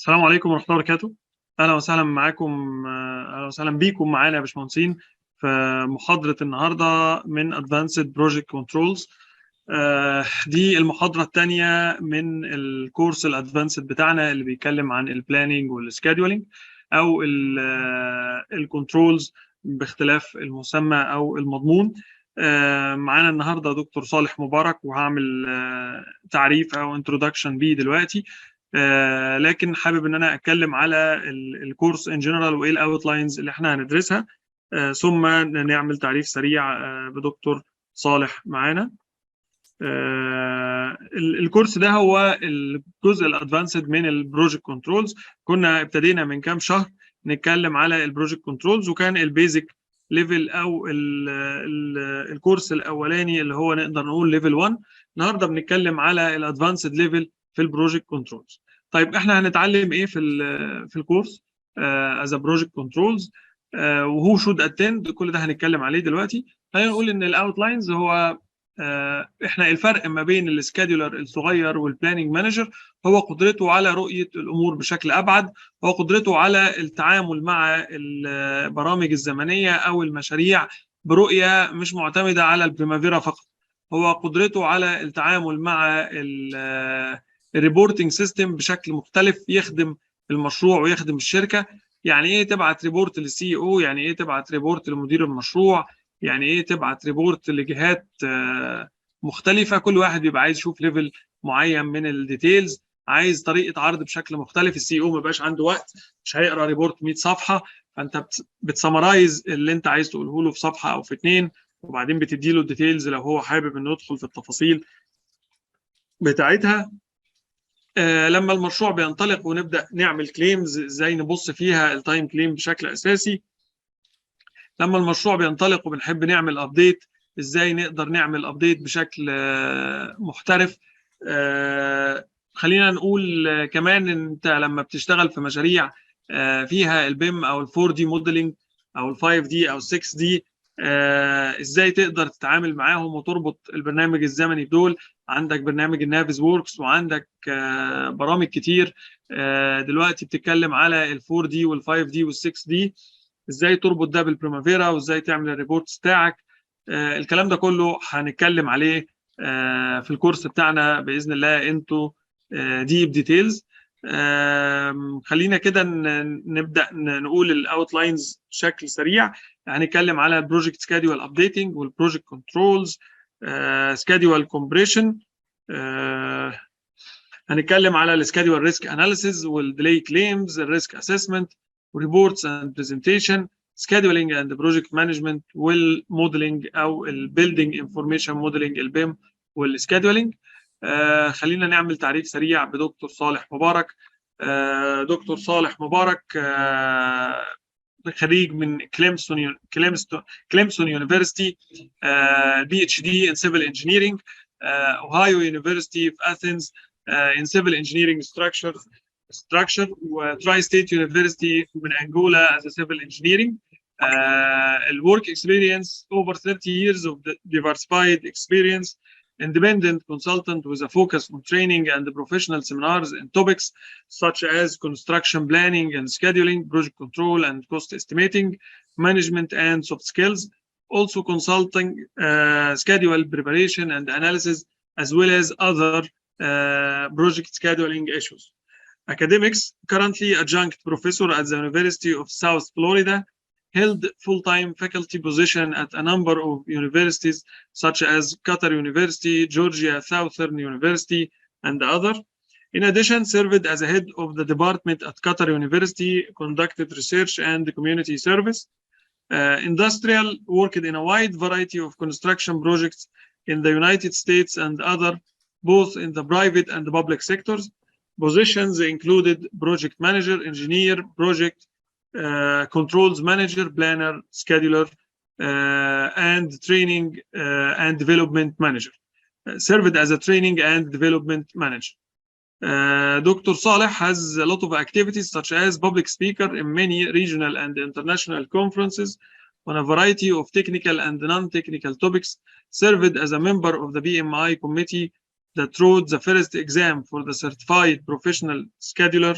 السلام عليكم ورحمة الله وبركاته. أهلا وسهلا معاكم، أهلا وسهلا بيكم معانا يا باشمهندسين في محاضرة النهاردة من Advanced Project Controls. دي المحاضرة الثانية من الكورس الأدفانسد بتاعنا اللي بيتكلم عن البلاننج والسكادولينج أو الكنترولز باختلاف المسمى أو المضمون. معانا النهاردة دكتور صالح مبارك، وهعمل تعريف أو انترودكشن بيه دلوقتي. لكن حابب ان انا اتكلم على الكورس ان جنرال وايه الاوتلاينز اللي احنا هندرسها، ثم نعمل تعريف سريع بدكتور صالح معانا. الكورس ده هو الجزء الادفانسد من البروجكت كنترولز. كنا ابتدينا من كام شهر نتكلم على البروجكت كنترولز، وكان البيزك ليفل او الكورس الاولاني اللي هو نقدر نقول ليفل 1. النهارده بنتكلم على الادفانسد ليفل في البروجكت كنترولز. طيب احنا هنتعلم ايه في الكورس از بروجكت كنترولز، وهو شود اتند؟ كل ده هنتكلم عليه دلوقتي. خلينا نقول ان الاوتلاينز هو احنا الفرق ما بين السكادولر الصغير والبلاننج مانجر هو قدرته على رؤيه الامور بشكل ابعد، هو قدرته على التعامل مع البرامج الزمنيه او المشاريع برؤيه مش معتمده على البريمافيرا فقط، هو قدرته على التعامل مع الريبورتنج سيستم بشكل مختلف يخدم المشروع ويخدم الشركه. يعني ايه تبعت ريبورت للسي او، يعني ايه تبعت ريبورت لمدير المشروع، يعني ايه تبعت ريبورت لجهات مختلفه. كل واحد بيبقى عايز يشوف ليفل معين من الديتيلز، عايز طريقه عرض بشكل مختلف. السي او ما بقاش عنده وقت، مش هيقرا ريبورت 100 صفحه، فانت بتسمرايز اللي انت عايز تقوله له في صفحه او في اتنين، وبعدين بتدي له الديتيلز لو هو حابب انه يدخل في التفاصيل بتاعتها. لما المشروع بينطلق ونبدا نعمل كليمز، ازاي نبص فيها التايم كليم بشكل اساسي. لما المشروع بينطلق وبنحب نعمل ابديت، ازاي نقدر نعمل ابديت بشكل محترف. خلينا نقول كمان ان انت لما بتشتغل في مشاريع فيها البيم او الفور دي موديلنج او الفايف دي او 6 دي، ازاي تقدر تتعامل معاهم وتربط البرنامج الزمني بدول. عندك برنامج النافيز ووركس، وعندك برامج كتير دلوقتي بتتكلم على الفور دي والفايف دي والسكس دي، ازاي تربط ده بالبريمافيرا وازاي تعمل الريبورتس بتاعك. الكلام ده كله هنتكلم عليه في الكورس بتاعنا باذن الله انتو ديب ديتيلز. خلينا كده نبدا نقول الاوتلاينز بشكل سريع. هنتكلم على البروجكت سكادول ابديتنج والبروجكت كنترولز، سكادول كومبريشن، هنتكلم على السكادول ريسك اناليسيز والديلي كليمز، الريسك اسسمنت reports and presentation, scheduling and project management, والموديلنج او البيلدينج انفورميشن موديلنج البيم والسكادولينج. خلينا نعمل تعريف سريع بدكتور صالح مبارك. دكتور صالح مبارك خريج من كليمسون يونيفرسيتي، بي اتش دي in civil engineering, Ohio University of Athens in civil engineering structure, وتراي-ستيت يونيفرسيتي من انجولا as a civil engineering. الورك experience over 30 years of diversified experience, independent consultant with a focus on training and professional seminars in topics such as construction planning and scheduling, project control and cost estimating, management and soft skills. Also consulting schedule preparation and analysis, as well as other project scheduling issues. Academics: currently adjunct professor at the University of South Florida, held full-time faculty position at a number of universities such as Qatar University, Georgia Southern University, and other. In addition, served as a head of the department at Qatar University, conducted research and community service. Industrial, worked in a wide variety of construction projects in the United States and other, both in the private and the public sectors. Positions included project manager, engineer, project controls manager, planner, scheduler, and training and development manager. Served as a training and development manager. Dr. Saleh has a lot of activities such as public speaker in many regional and international conferences on a variety of technical and non-technical topics. Served as a member of the BMI committee that wrote the first exam for the certified professional scheduler.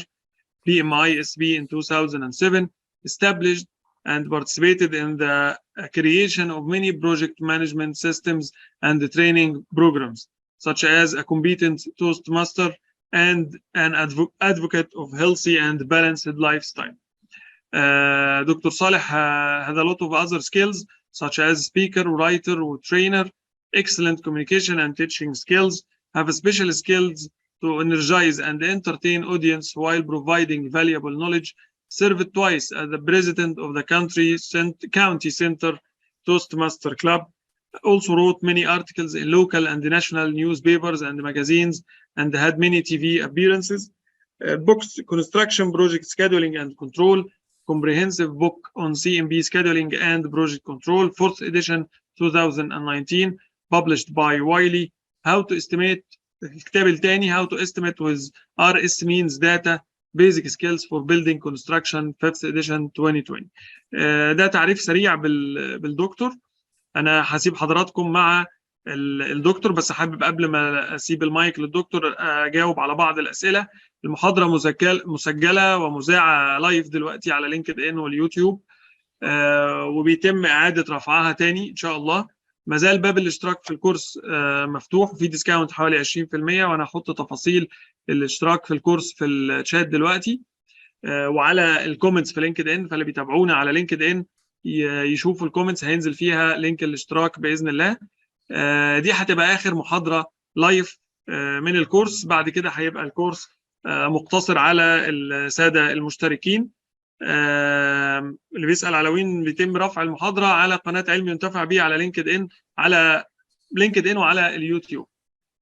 PMI-SB in 2007, established and participated in the creation of many project management systems and training programs, such as a competent Toastmaster and an advocate of healthy and balanced lifestyle. Dr. Saleh had a lot of other skills, such as speaker, writer, or trainer, excellent communication and teaching skills, have special skills to energize and entertain audience while providing valuable knowledge, served twice as the president of the county center Toastmaster Club, also wrote many articles in local and national newspapers and magazines, and had many TV appearances. Books, Construction Project Scheduling and Control, comprehensive book on CMB scheduling and project control, 4th edition 2019, published by Wiley. How to estimate الكتاب الثاني How to estimate with RS means data basic skills for building construction 5th edition 2020. ده تعريف سريع بالدكتور. انا هسيب حضراتكم مع الدكتور، بس حابب قبل ما اسيب المايك للدكتور اجاوب على بعض الاسئله. المحاضره مسجله ومذاعه لايف دلوقتي على لينكد ان واليوتيوب، وبيتم اعاده رفعها تاني ان شاء الله. ما زال باب الاشتراك في الكورس مفتوح، وفي ديسكاونت حوالي 20%، وانا هحط تفاصيل الاشتراك في الكورس في الشات دلوقتي وعلى الكومنتس في لينكد ان. فاللي بيتابعونا على لينكد ان يشوفوا الكومنتس، هينزل فيها لينك الاشتراك باذن الله. دي هتبقى اخر محاضره لايف من الكورس. بعد كده هيبقى الكورس مقتصر على الساده المشتركين. اللي بيسال على وين بيتم رفع المحاضره، على قناه علم ينتفع بيه على لينكد ان وعلى اليوتيوب.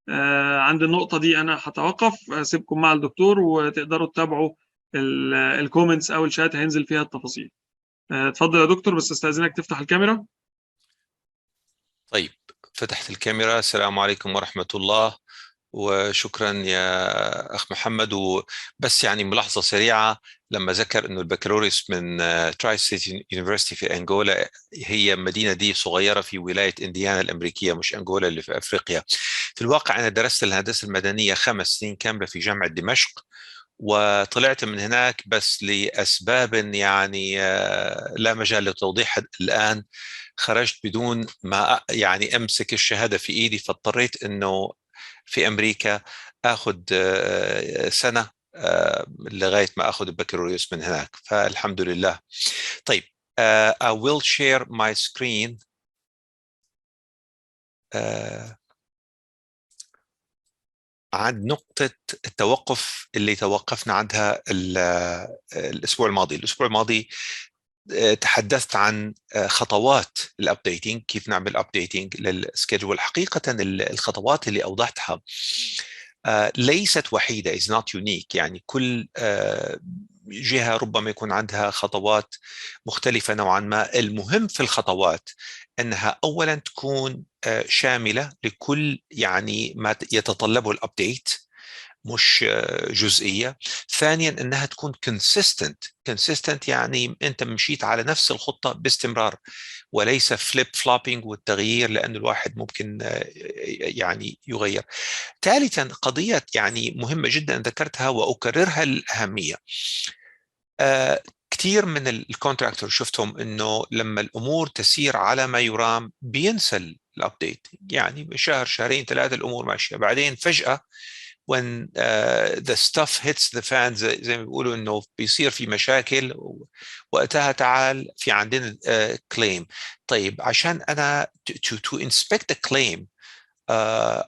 عند النقطه دي انا هتوقف، اسيبكم مع الدكتور وتقدروا تتابعوا الكومنتس او الشات، هينزل فيها التفاصيل. اتفضل يا دكتور، بس استاذنك تفتح الكاميرا. طيب، فتحت الكاميرا. السلام عليكم ورحمة الله، وشكرا يا أخ محمد. وبس يعني ملاحظة سريعة، لما ذكر أنه البكالوريوس من تراي ستيت يونيفرسيتي في أنغولا، هي مدينة دي صغيرة في ولاية إنديانا الأمريكية، مش أنغولا اللي في أفريقيا. في الواقع أنا درست الهندسة المدنية 5 سنين كاملة في جامعة دمشق، وطلعت من هناك بس لأسباب يعني لا مجال لتوضيحها الآن. خرجت بدون ما يعني أمسك الشهادة في إيدي، فاضطريت أنه في أمريكا أخذ سنة لغاية ما أخذ البكالوريوس من هناك، فالحمد لله. طيب، I will share my screen. عند نقطة التوقف اللي توقفنا عندها الأسبوع الماضي. الأسبوع الماضي تحدثت عن خطوات الابديتنج، كيف نعمل ابديتنج للسكيدجول. حقيقة الخطوات اللي أوضحتها ليست وحيدة، is not unique. يعني كل جهة ربما يكون عندها خطوات مختلفة نوعا ما. المهم في الخطوات أنها أولا تكون شاملة لكل يعني ما يتطلبه الابديت، مش جزئية. ثانيا أنها تكون consistent، يعني أنت مشيت على نفس الخطة باستمرار، وليس فليب فلوبينج والتغيير، لأن الواحد ممكن يعني يغير. ثالثا، قضية يعني مهمة جدا ذكرتها وأكررها الأهمية. كثير من الكونتراكتور شفتهم انه لما الامور تسير على ما يرام بينسى الابديت، يعني شهر شهرين 3 الامور ماشيه، بعدين فجأة when the stuff hits the fan زي ما بيقولوا انه بيصير في مشاكل، وقتها تعال في عندنا claim. طيب، عشان انا to inspect the claim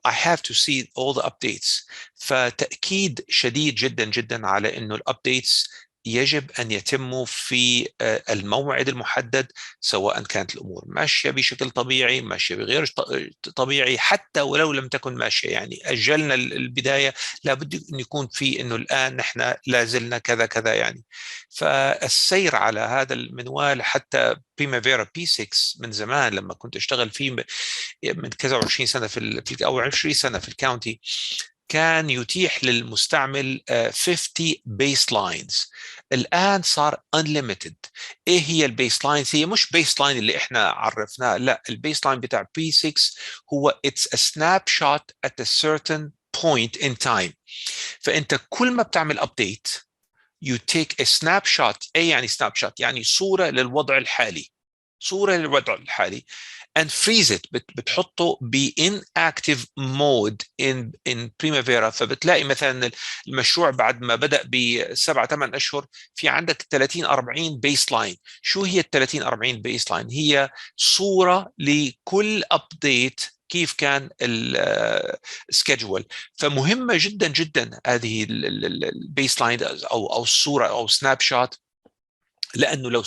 I have to see all the updates. فتأكيد شديد جدا جدا على انه الابديتس يجب أن يتموا في الموعد المحدد، سواء كانت الأمور ماشية بشكل طبيعي، ماشية بغير طبيعي، حتى ولو لم تكن ماشية. يعني أجلنا البداية، لابد أن يكون في أنه الآن نحن لازلنا كذا كذا يعني. فالسير على هذا المنوال، حتى بريمافيرا P6 من زمان لما كنت أشتغل فيه من كذا 20 سنة في أو 20 سنة في الكاونتي، كان يتيح للمستعمل 50 بيس لاينز. الآن صار unlimited. إيه هي البيس لاينز؟ هي مش بيس لاين اللي إحنا عرفناه، لا، البيس لاين بتاع P6 هو it's a snapshot at a certain point in time. فأنت كل ما بتعمل update you take a snapshot. ايه يعني snapshot؟ يعني صورة للوضع الحالي، صورة للوضع الحالي and freeze it. بتحطه ب inactive mode in Primavera. فبتلاقي مثلا المشروع بعد ما بدأ ب7-8 أشهر في عندك 30-40 بيس لاين. شو هي 30-40 بيس لاين؟ هي صورة لكل أبديت كيف كان السكجول. فمهمة جدا جدا هذه البيس لاين أو الصورة أو سناب شوت، لانه لو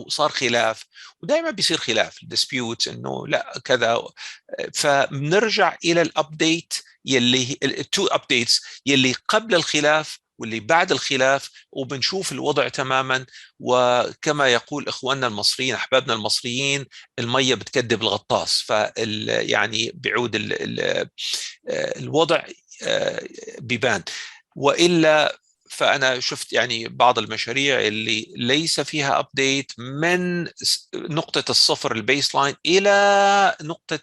صار خلاف، ودائما بيصير خلاف الديسبيوت انه لا كذا، فبنرجع الى الابديت يلي التو ابديتس يلي قبل الخلاف واللي بعد الخلاف، وبنشوف الوضع تماما. وكما يقول اخواننا المصريين احبابنا المصريين، الميه بتكذب الغطاس. يعني بيعود الوضع بيبان. والا فأنا شفت يعني بعض المشاريع اللي ليس فيها أبديت من نقطة الصفر البيس لاين إلى نقطة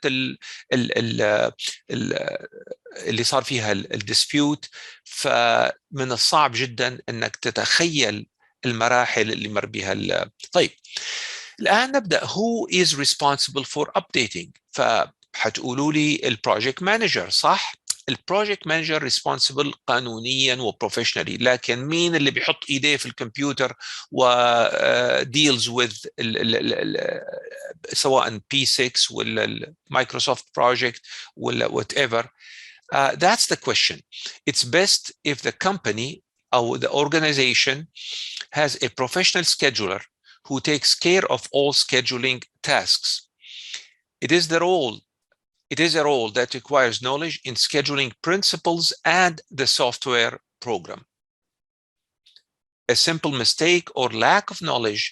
اللي صار فيها الديسبيوت. فمن الصعب جدا أنك تتخيل المراحل اللي مر بها. طيب الآن نبدأ. Who is responsible for updating؟ فحتقولوا لي البروجكت مانجر، صح؟ البروجكت مانجر ريسبونسبل قانونيا وبروفيشنالي، لكن مين اللي بيحط ايديه في الكمبيوتر وديلز وذ سواء بي 6 ولا المايكروسوفت بروجكت ولا وات ايفر؟ That's the question. It's best if the company or the organization has a professional scheduler who takes care of all scheduling tasks. It is a role that requires knowledge in scheduling principles and the software program. A simple mistake or lack of knowledge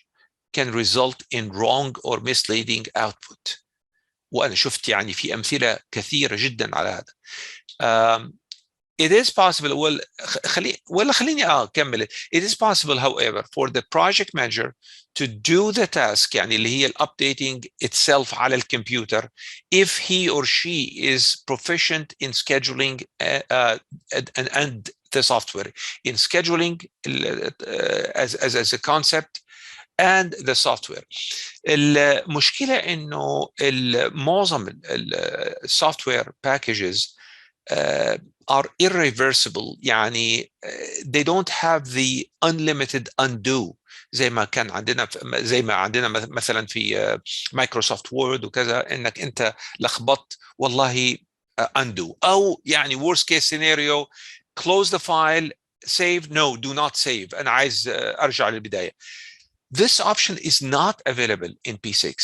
can result in wrong or misleading output. وأنا شفت يعني في أمثلة كثيرة جدا على هذا. It is possible. خليني أكمل. It is possible, however, for the project manager to do the task يعني اللي هي updating itself على الكمبيوتر if he or she is proficient in scheduling and the software, in scheduling as a concept and the software. المشكلة إنه معظم السوفتوير packages are irreversible. يعني they don't have the unlimited undo زي ما عندنا مثلا في مايكروسوفت وورد وكذا، انك انت لخبطت والله undo، او يعني worst case scenario close the file, save, no, do not save، انا عايز ارجع للبداية. This option is not available in P6.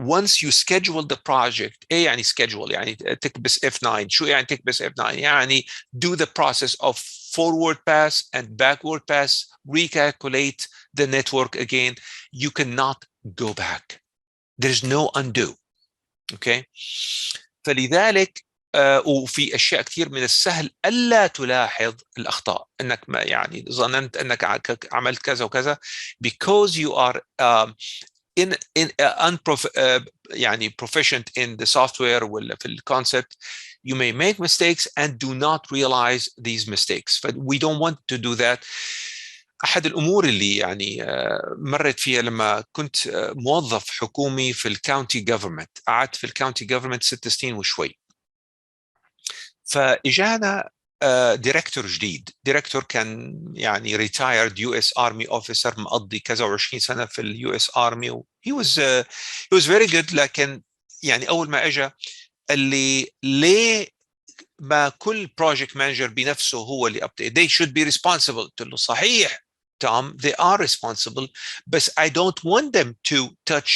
Once you schedule the project، ايه يعني schedule؟ يعني تكبس F9. شو يعني تكبس F9؟ يعني do the process of forward pass and backward pass, recalculate the network again. You cannot go back. There's no undo. Okay. فلذلك وفي اشياء كثير من السهل الا تلاحظ الاخطاء، انك ما يعني ظننت انك عملت كذا وكذا because you are يعني proficient in the software ولا في الconcept. You may make mistakes and do not realize these mistakes. But we don't want to do that. أحد الأمور اللي يعني مرت فيها لما كنت موظف حكومي في الكاونتي جوفرمنت، قعدت في الكاونتي جوفرمنت 6 سنين وشوي، فإجانا ديركتور جديد. ديركتور كان يعني retired US Army officer مقضي كذا و20 سنة في ال US Army he was very good. لكن يعني أول ما أجا قال لي ليه ما كل project manager بنفسه هو اللي update؟ they should be responsible. قلت له صحيح Tom, they are responsible, but I don't want them to touch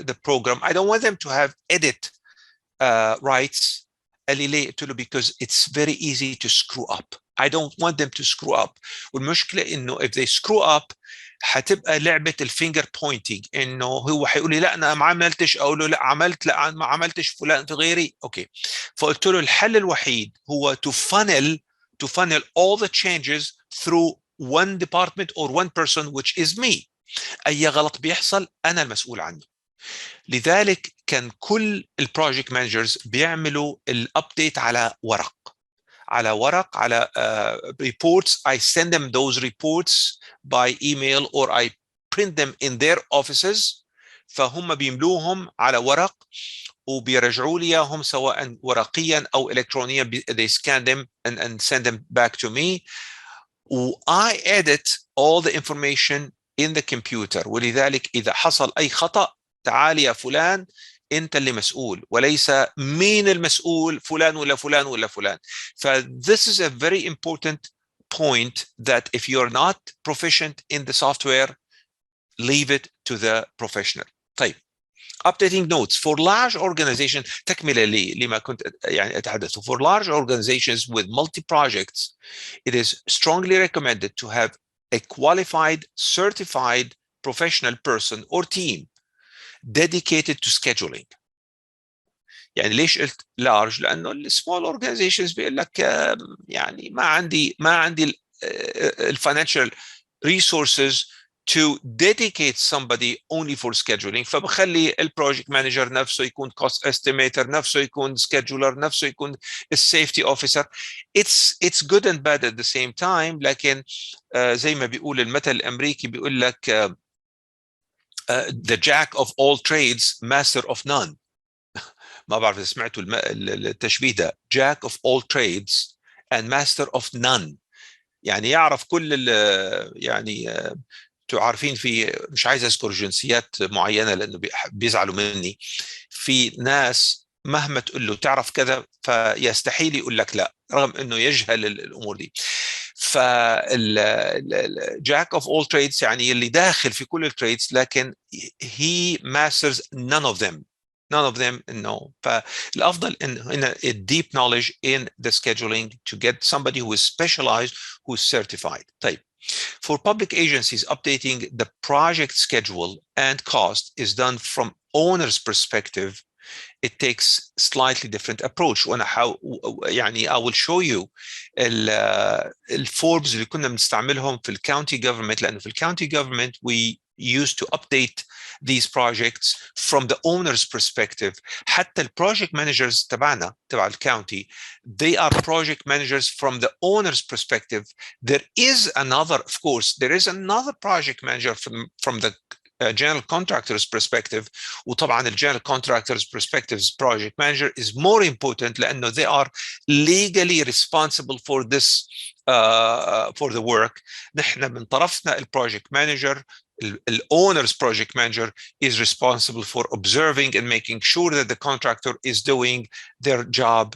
the program. I don't want them to have edit rights. قال لي ليه؟ قلت له because it's very easy to screw up. I don't want them to screw up. والمشكلة إنه if they screw up حتبقى لعبة الفينجر بوينتينج، إنه هو حيقول لي لا أنا ما عملتش، أقول له لا عملت، لا ما عملتش، فلان في غيري. أوكي. فقلت له الحل الوحيد هو to funnel all the changes through one department or one person which is me. أي غلط بيحصل أنا المسؤول عنه. لذلك كان كل البروجكت مانجرز بيعملوا الابديت على ورق. على ورق، على reports. I send them those reports by email or I print them in their offices. فهم بيملوهم على ورق وبيرجعوا لي اياهم سواء ورقيا او الكترونيا. They scan them and send them back to me. I edit all the information in the computer. ولذلك إذا حصل أي خطأ تعال يا فلان أنت اللي مسؤول، وليس مين المسؤول فلان ولا فلان ولا فلان. This is a very important point that if you're not proficient in the software, leave it to the professional. طيب. Updating notes for large organizations. تكملة لما كنت يعني أتحدث. For large organizations with multi-projects, it is strongly recommended to have a qualified, certified professional person or team dedicated to scheduling. يعني ليش قلت large؟ لأنه السمول organizations بيقول لك يعني ما عندي financial resources to dedicate somebody only for scheduling. فبخلي البروجكت مانجر نفسه يكون cost estimator، نفسه يكون scheduler، نفسه يكون safety officer. It's good and bad at the same time. لكن زي ما بيقول المثل الأمريكي بيقول لك the jack of all trades, master of none. ما بعرف إذا سمعتوا التشبيه ده. jack of all trades and master of none. يعني يعرف كل يعني عارفين في، مش عايز اذكر جنسيات معينه لانه بيزعلوا مني، في ناس مهما تقول له تعرف كذا فيستحيل يقول لك لا رغم انه يجهل الامور دي. فالجاك اوف اول تريدز يعني اللي داخل في كل التريدز لكن he masters none of them no. فالافضل ان deep knowledge in the scheduling to get somebody who is specialized, who is certified. طيب. For public agencies, updating the project schedule and cost is done from owner's perspective. It takes slightly different approach. وأنا يعني I will show you الفورمز اللي كنا بنستعملهم في الcounty government، لأنه في الcounty government we used to update these projects from the owner's perspective. حتى project managers تبعنا تبع الcounty, they are project managers from the owner's perspective. There is another, of course, there is another project manager from the general contractor's perspective. وطبعا general contractor's perspective's project manager is more important لأنه they are legally responsible for this for the work. نحن من طرفنا project manager, the owner's project manager is responsible for observing and making sure that the contractor is doing their job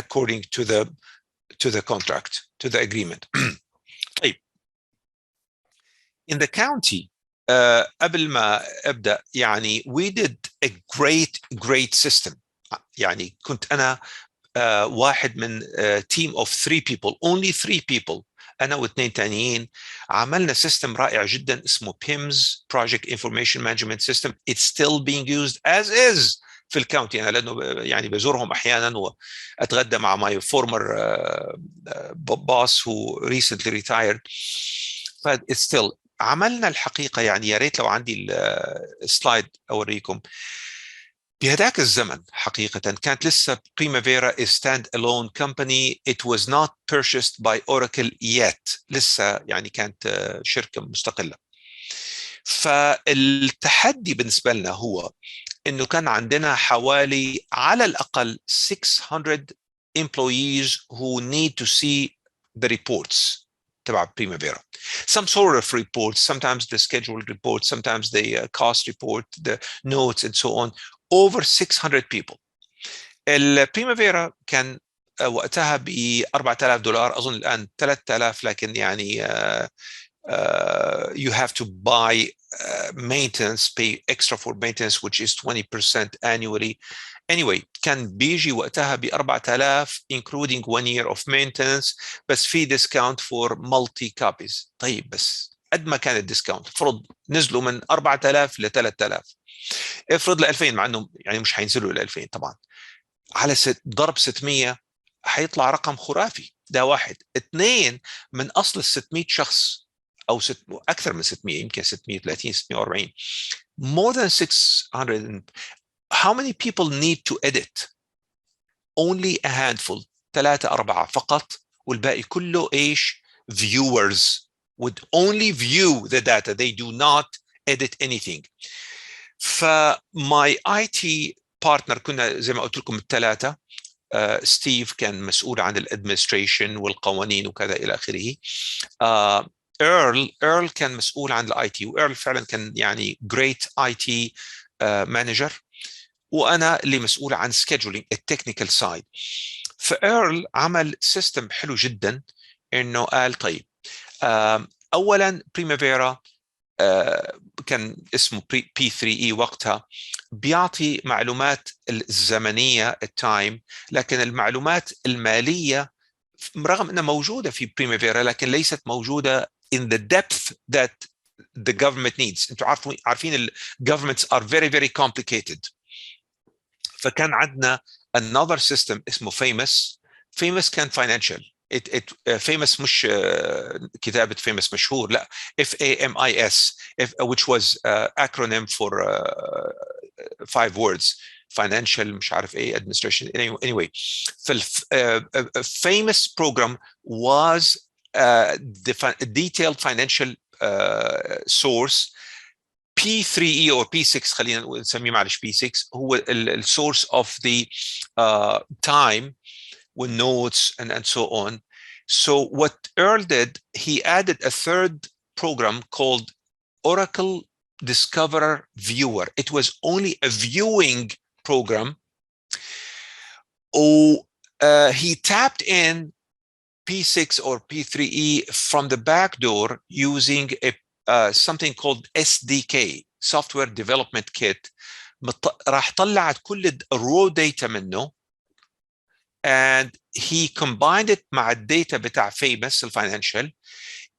according to the contract, to the agreement. In the county, قبل ما أبدأ يعني we did a great system. يعني كنت أنا واحد من team of 3 people, only 3 people، أنا واثنين تانيين. عملنا system رائع جدا اسمه PIMS, Project Information Management System. It's still being used as is في الكاونتي. أنا لأنه يعني بزورهم أحيانا وأتغدى مع my former boss who recently retired. but it's still عملنا الحقيقة يعني يا ريت لو عندي السلايد أوريكم. بهذاك الزمن حقيقة كانت لسه Primavera is stand-alone company. It was not purchased by Oracle yet. لسه يعني كانت شركة مستقلة. فالتحدي بالنسبة لنا هو إنه كان عندنا حوالي على الأقل 600 employees who need to see the reports تبع Primavera. Some sort of reports, sometimes the scheduled report, sometimes the cost report, the notes and so on. Over 600 people. البريمافيرا كان وقتها ب $4,000 أظن الآن 3000 لكن يعني you have to buy maintenance, pay extra for maintenance which is 20% annually. Anyway كان بيجي وقتها ب 4000 including 1 year of maintenance بس في discount for multi copies. طيب بس قد ما كان الديسكاونت فرض نزلوا من 4000 ل 3000، افرض ل 2000 مع انه يعني مش هينزلوا ل 2000 طبعا، على ضرب 600 هيطلع رقم خرافي. ده واحد. اثنين، من اصل ال 600 شخص او اكثر من 600 يمكن 630 640 more than 600. How many people need to edit? Only a handful. 3 4 فقط، والباقي كله ايش؟ viewers would only view the data, they do not edit anything. فماي IT partner كنا زي ما قلت لكم الثلاثة. ستيف كان مسؤول عن الادمنستريشن والقوانين وكذا الى اخره. ايرل كان مسؤول عن الاي تي، وايرل فعلا كان يعني جريت اي تي مانجر، وانا اللي مسؤول عن سكيدجولينج التكنيكال سايد. فايرل عمل سيستم حلو جدا، انه قال طيب اولا بريمافيرا كان اسمه P3E وقتها، بيعطي معلومات الزمنية التايم، لكن المعلومات المالية رغم أنها موجودة في بريمافيرا لكن ليست موجودة in the depth that the government needs. انتوا عارفين ال governments are very very complicated. فكان عندنا another system اسمه famous كان financial. famous مش كتابة famous مشهور، لا FAMIS which was acronym for 5 words: financial مش عارف ايه administration anyway. famous program was the detailed financial source. P3E or P6 خلينا نسميه معلش P6 هو ال source of the time with notes and so on. So what Earl did, he added a third program called Oracle Discoverer Viewer. It was only a viewing program. He tapped in P6 or P3E from the back door using a something called SDK, Software Development Kit. راح طلعت كل raw data منه and he combined it مع الداتا بتاع famous الفاينانشال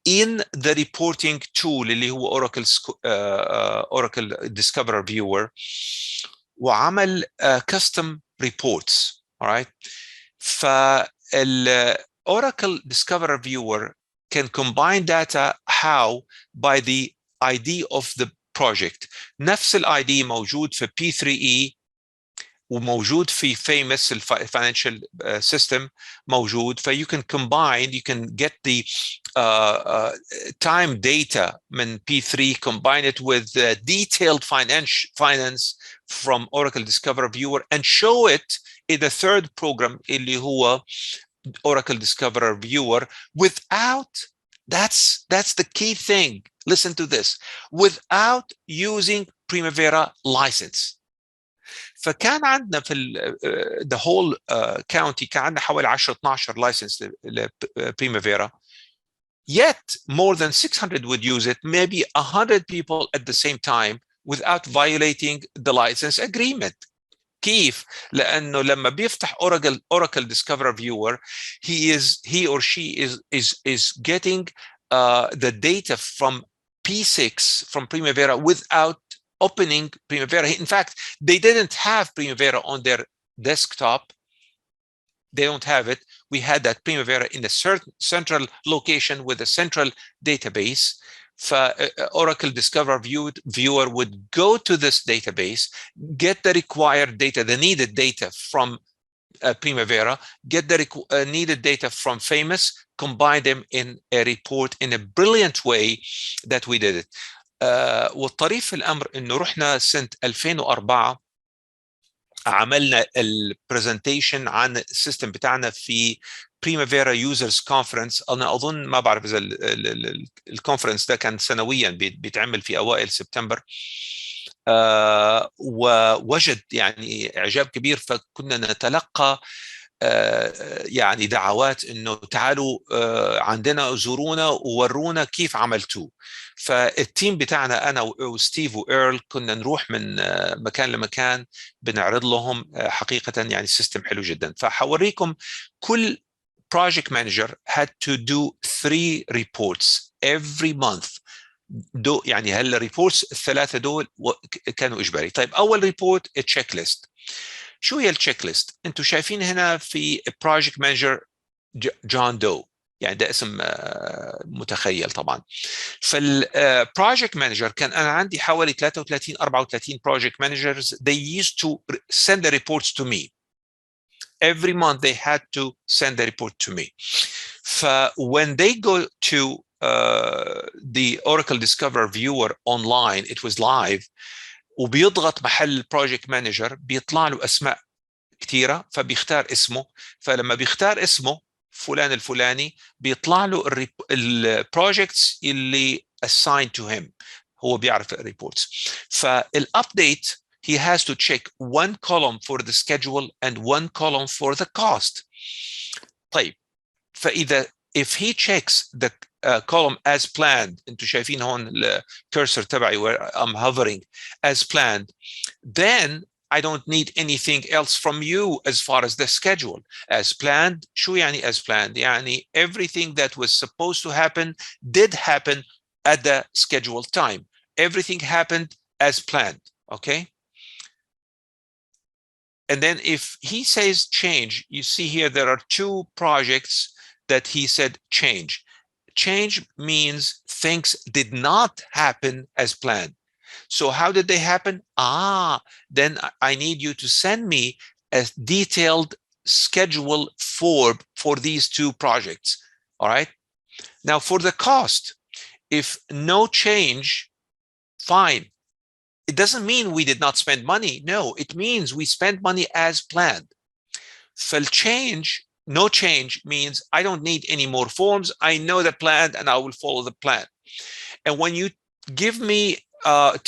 in the reporting tool اللي هو Oracle Discoverer Viewer، وعمل custom reports. alright. Oracle Discoverer Viewer can combine data how? By the ID of the project. نفس ال ID موجود في P3E وموجود في famous financial system موجود. you can combine, you can get the time data من P3, combine it with detailed finance from Oracle Discoverer Viewer and show it in the third program اللي هو Oracle Discoverer Viewer without, that's the key thing, listen to this, without using Primavera license. فكان عندنا في the whole county كان عندنا حوالي 10-12 license لبريمافيرا. Yet more than 600 would use it, maybe 100 people at the same time without violating the license agreement. كيف؟ لأنه لما بيفتح Oracle Discoverer Viewer, he or she is getting the data from P6 from Primavera without opening Primavera. In fact, they didn't have Primavera on their desktop. They don't have it. We had that Primavera in a certain central location with a central database. Oracle Discoverer Viewer would go to this database, get the required data, the needed data from Primavera, get the needed data from famous, combine them in a report in a brilliant way that we did it. والطريف في الامر انه رحنا سنه 2004 عملنا البرزنتيشن عن السيستم بتاعنا في Primavera Users Conference. انا اظن ما بعرف اذا الكونفرنس ده كان سنويا بيتعمل في اوائل سبتمبر، ووجد يعني اعجاب كبير. فكنا نتلقى يعني دعوات انه تعالوا عندنا زورونا وورونا كيف عملتوه. فالتيم بتاعنا انا وستيف وايرل كنا نروح من مكان لمكان بنعرض لهم حقيقة يعني السيستم حلو جدا. فحوريكم كل project manager had to do 3 reports every month. يعني هالريبورتس الثلاثة دول كانوا إجباري. طيب أول ريبورت تشيك ليست. شو هي التشيك ليست؟ انتم شايفين هنا في project manager جون دو، يعني ده اسم متخيل طبعا. فالproject manager كان انا عندي حوالي 33-34 project managers. They used to send the reports to me. every month they had to send the report to me. When they go to the Oracle Discover Viewer online, it was live, وبيضغط محل البروجكت مانجر بيطلع له اسماء كثيره، فبيختار اسمه. فلما بيختار اسمه فلان الفلاني بيطلع له البروجكتس اللي assigned to him، هو بيعرف الريبورتس. فالابديت he has to check one column for the schedule and one column for the cost. طيب فاذا if he checks the column as planned، انتم شايفين هون الكرسر تبعي where I'm hovering as planned, then I don't need anything else from you as far as the schedule. As planned، شو يعني as planned؟ يعني everything that was supposed to happen did happen at the scheduled time. Everything happened as planned, okay? And then if he says change, you see here there are two projects that he said change. Change means things did not happen as planned. So how did they happen? Then I need you to send me a detailed schedule for these two projects. All right. Now for the cost, if no change, fine. It doesn't mean we did not spend money. No, it means we spent money as planned. No change means I don't need any more forms. I know the plan and I will follow the plan. And when you give me,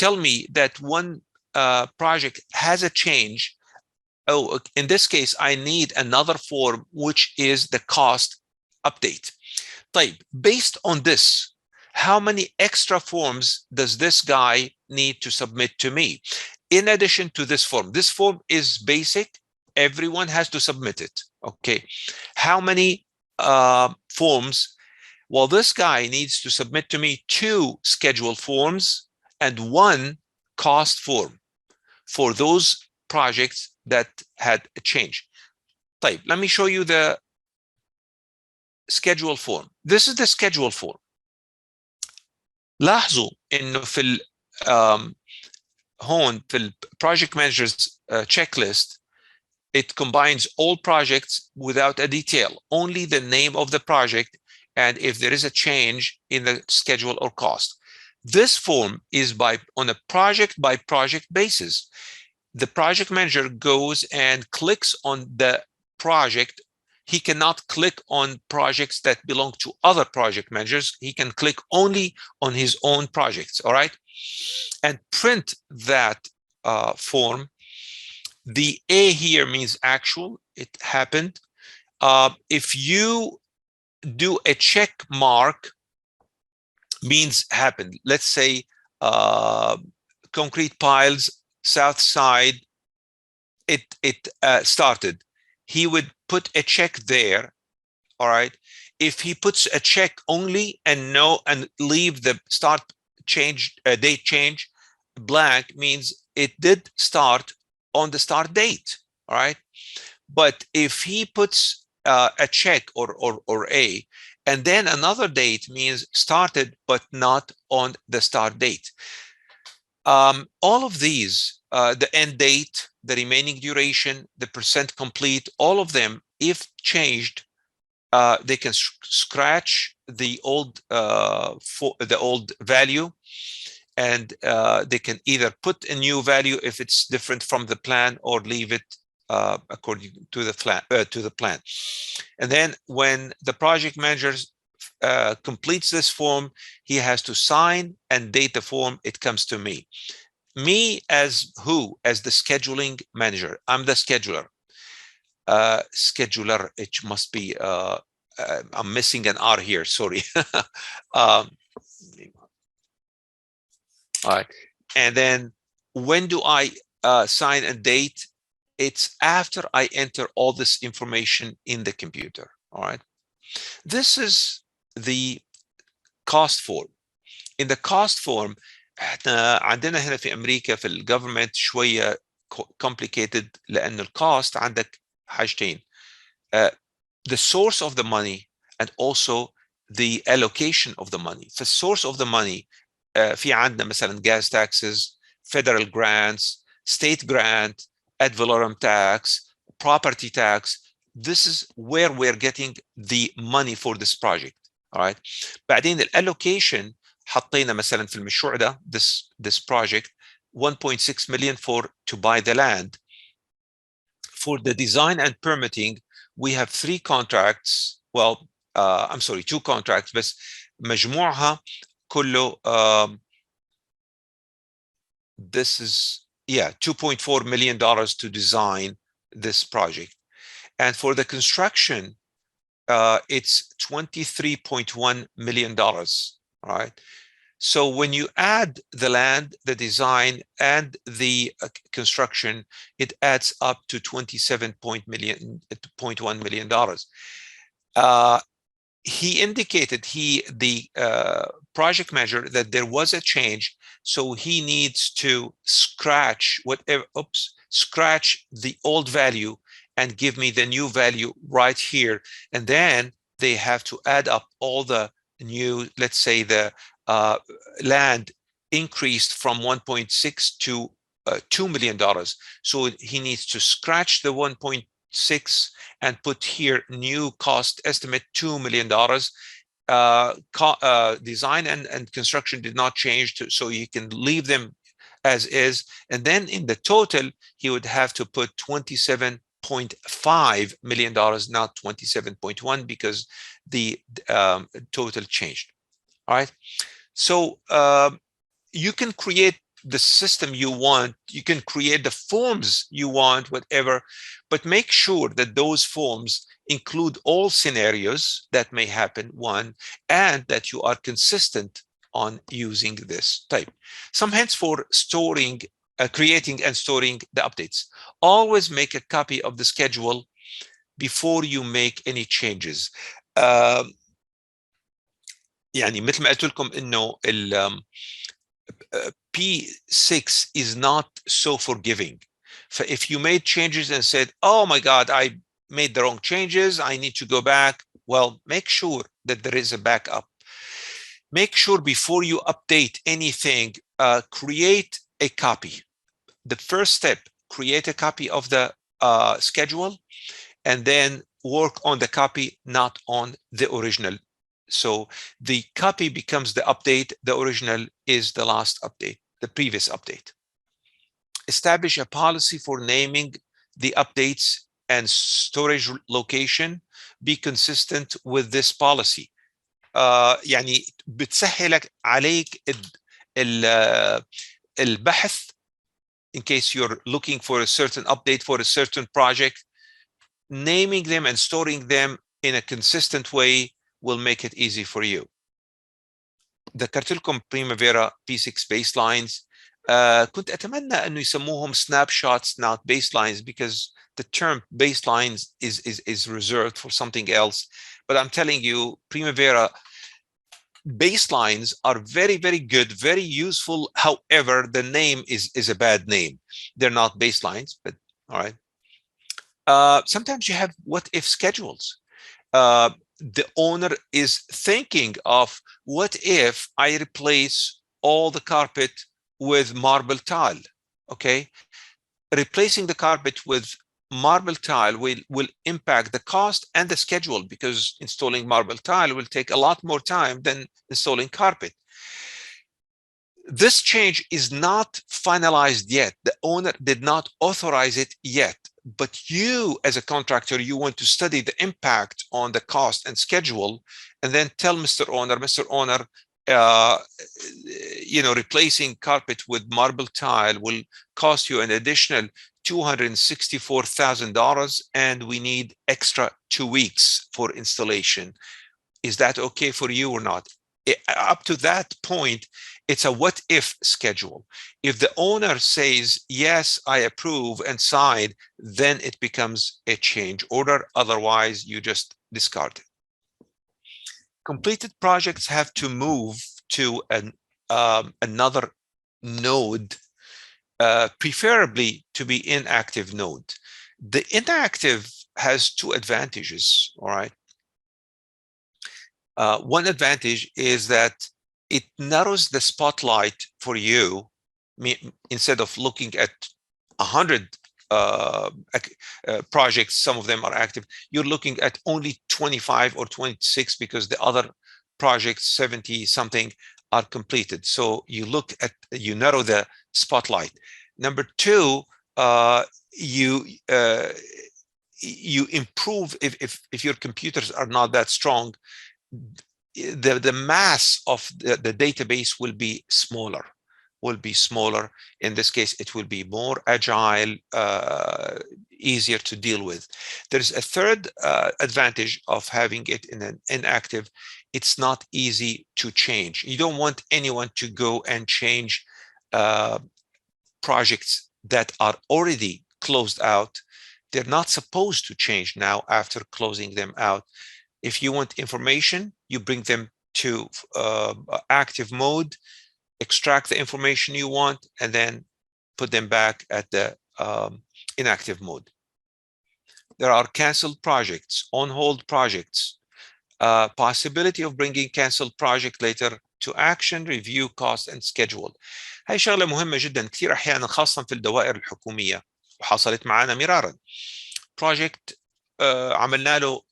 tell me that one project has a change, in this case, I need another form, which is the cost update. طيب, based on this, how many extra forms does this guy need to submit to me? In addition to this form is basic. Everyone has to submit it. Okay. How many forms? Well, this guy needs to submit to me 2 schedule forms and 1 cost form for those projects that had a change. طيب, let me show you the schedule form. This is the schedule form. لاحظوا انه في هون في البروجكت مانجرز checklist, it combines all projects without a detail, only the name of the project and if there is a change in the schedule or cost. This form is on a project by project basis. The project manager goes and clicks on the project. He cannot click on projects that belong to other project managers. He can click only on his own projects, all right? And print that form. The A here means actual, it happened. If you do a check mark, means happened. Let's say concrete piles, south side, it started. He would put a check there, all right? If he puts a check only and leave the start change, date change blank, means it did start on the start date, all right? But if he puts a check or A, and then another date, means started but not on the start date. All of these, the end date, the remaining duration, the percent complete, all of them, if changed, they can scratch the old value, and they can either put a new value if it's different from the plan, or leave it according to the plan. And then when the project manager completes this form, he has to sign and date the form. It comes to me. Me as who? As the scheduling manager. I'm the scheduler. Scheduler, it must be, I'm missing an R here, sorry. All right. And then when do I sign and date? It's after I enter all this information in the computer. All right. This is the cost form. In the cost form, عندنا هنا في أمريكا في الجفرمنت شوية complicated لأن الcost عندك حاجتين. The source of the money and also the allocation of the money. The source of the money في عندنا مثلا gas taxes, federal grants, state grant, ad valorem tax, property tax. This is where we're getting the money for this project. All right. بعدين الالlocation حطينا مثلا في المشروع ده this project 1.6 million to buy the land. For the design and permitting, we have 3 contracts. Well, I'm sorry, 2 contracts, بس مجموعها كله this is $2.4 million to design this project. And for the construction, it's $23.1 million, right? So when you add the land, the design, and the construction, it adds up to $27.1 million. He indicated, the project manager, that there was a change, so he needs to scratch scratch the old value and give me the new value right here. And then they have to add up all the new, let's say the land increased from 1.6 to $2 million. So he needs to scratch the 1.6 and put here new cost estimate $2 million. Design and construction did not change, so you can leave them as is. And then in the total, he would have to put $27.5 million, not 27.1, because the total changed. All right. So you can create the system you want, you can create the forms you want, whatever, but make sure that those forms include all scenarios that may happen, one, and that you are consistent on using this type. Some hints for storing, creating and storing the updates. Always make a copy of the schedule before you make any changes. يعني مثل ما قلت لكم انه P6 is not so forgiving. So if you made changes and said, oh my God, I made the wrong changes, I need to go back, well, make sure that there is a backup. Make sure before you update anything, create a copy. The first step, create a copy of the schedule, and then work on the copy, not on the original. So the copy becomes the update, the original is the last update, the previous update. Establish a policy for naming the updates and storage location. Be consistent with this policy. يعني بتسهلك عليك البحث in case you're looking for a certain update for a certain project. Naming them and storing them in a consistent way will make it easy for you. ذكرت لكم Primavera P6 baselines. كنت أتمنى أنه يسموهم snapshots, not baselines, because the term baselines is reserved for something else. But I'm telling you, Primavera baselines are very, very good, very useful. However, the name is a bad name. They're not baselines, but all right. Sometimes you have what if schedules. The owner is thinking of, what if I replace all the carpet with marble tile? Okay, replacing the carpet with marble tile will impact the cost and the schedule, because installing marble tile will take a lot more time than installing carpet. This change is not finalized yet. The owner did not authorize it yet. But you, as a contractor, you want to study the impact on the cost and schedule, and then tell Mr. Owner, replacing carpet with marble tile will cost you an additional $264,000, and we need extra 2 weeks for installation. Is that okay for you or not? Up to that point, it's a what if schedule. If the owner says, yes, I approve and sign, then it becomes a change order. Otherwise, you just discard it. Completed projects have to move to another node, preferably to be inactive node. The inactive has 2 advantages, all right? One advantage is that it narrows the spotlight for you. Instead of looking at 100 projects, some of them are active. You're looking at only 25 or 26 because the other projects, 70 something, are completed. So you look at, you narrow the spotlight. Number two, you improve if your computers are not that strong, the mass of the database will be smaller. In this case, it will be more agile, easier to deal with. There's a third advantage of having it in an inactive. It's not easy to change. You don't want anyone to go and change projects that are already closed out. They're not supposed to change now after closing them out. If you want information, you bring them to active mode, extract the information you want, and then put them back at the inactive mode. There are canceled projects, on hold projects, possibility of bringing canceled project later to action, review, cost, and schedule. هاي شغلة مهمة جدا كثير أحيانا، خاصة في الدوائر الحكومية، وحصلت معنا مرارا. بروجكت عملنا له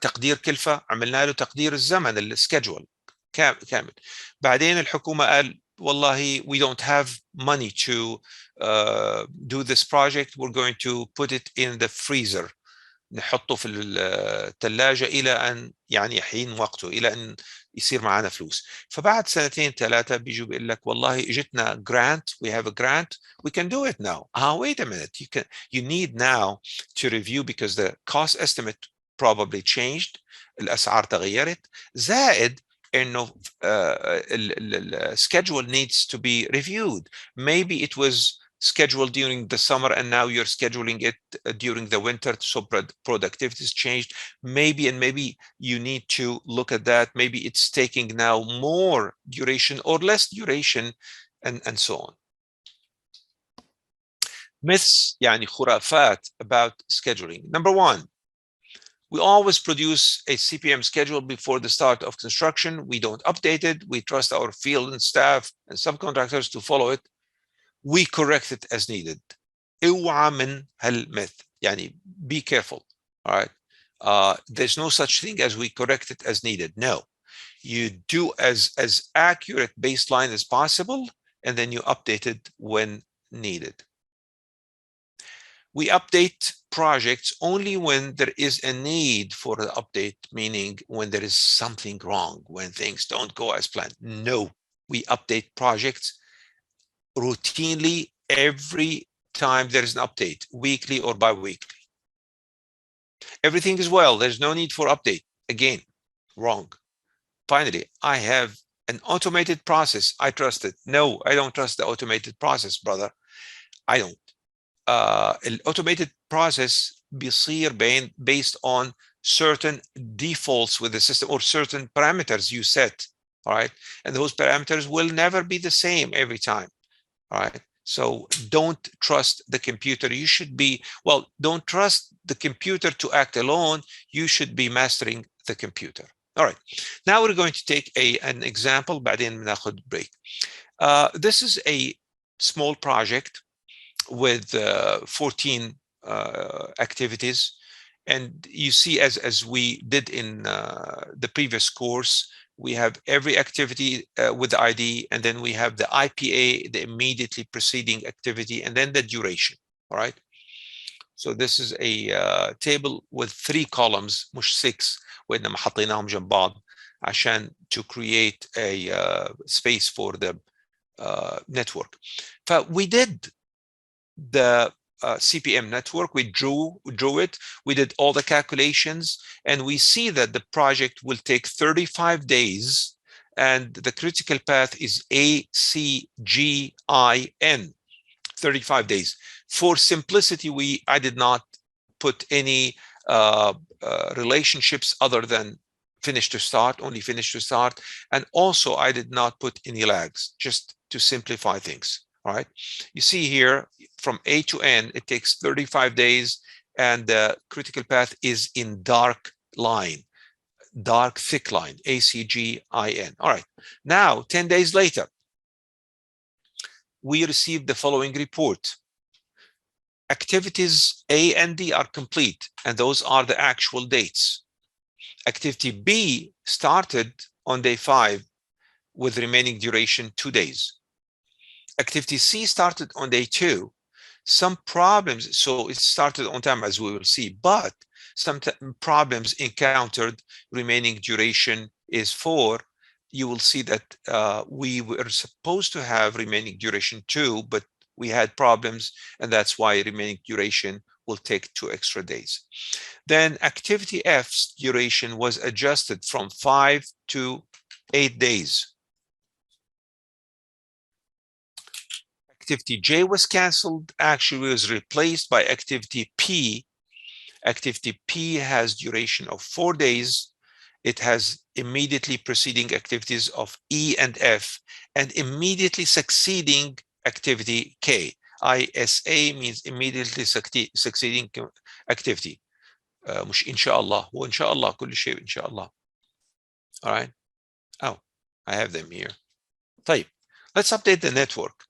تقدير كلفة، عملنا له تقدير الزمن السكجول كامل، بعدين الحكومة قال والله we don't have money to do this project, we're going to put it in the freezer، نحطه في الثلاجة إلى أن يعني يحين وقته، إلى أن يصير معنا فلوس. فبعد سنتين ثلاثة بيجوا بيقول لك والله اجتنا grant, we have a grant, we can do it now. Wait a minute, you need now to review because the cost estimate probably changed، الأسعار تغيرت، زائد إنه schedule needs to be reviewed. Maybe it was scheduled during the summer and now you're scheduling it during the winter, so productivity has changed. Maybe you need to look at that. Maybe it's taking now more duration or less duration, and so on. Myths, يعني خرافات about scheduling. Number one, we always produce a CPM schedule before the start of construction. We don't update it. We trust our field and staff and subcontractors to follow it. We correct it as needed. اوعى من هالميث، يعني be careful. All right. There's no such thing as we correct it as needed. No, you do as accurate baseline as possible, and then you update it when needed. We update projects only when there is a need for the update, meaning when there is something wrong, when things don't go as planned. No, we update projects routinely every time there is an update, weekly or bi-weekly. Everything is well, there's no need for update. Again, wrong. Finally, I have an automated process, I trust it. No, I don't trust the automated process, brother. I don't. An automated process بيصير based on certain defaults with the system or certain parameters you set, all right? And those parameters will never be the same every time. All right, so don't trust the computer. You should be, well, don't trust the computer to act alone. You should be mastering the computer. All right, now we're going to take an example, بعدين بناخد break. This is a small project with 14 activities. And you see, as we did in the previous course, we have every activity with the ID, and then we have the IPA, the immediately preceding activity, and then the duration. All right. So this is a table with 3 columns, مش 6, وإنما حطيناهم جنب بعض عشان to create a space for the network. We did the CPM network, we drew it, we did all the calculations, and we see that the project will take 35 days, and the critical path is ACGIN, 35 days. For simplicity, I did not put any relationships other than finish to start, only finish to start, and also I did not put any lags, just to simplify things. All right, you see here from A to N, it takes 35 days, and the critical path is in dark line, dark thick line, ACGIN. All right, now 10 days later, we received the following report. activities A and D are complete, and those are the actual dates. Activity B started on day 5 with remaining duration 2 days. Activity C started on day 2. Some problems, so it started on time as we will see, but some problems encountered, remaining duration is 4. You will see that we were supposed to have remaining duration 2, but we had problems, and that's why remaining duration will take 2 extra days. Then activity F's duration was adjusted from 5 to 8 days. Activity J was canceled, actually was replaced by activity P. Activity P has duration of 4 days. It has immediately preceding activities of E and F, and immediately succeeding activity K. ISA means immediately succeeding activity. مش إن شاء الله، هو إن شاء الله كل شيء إن شاء الله. All right. Oh, I have them here. طيب, let's update the network.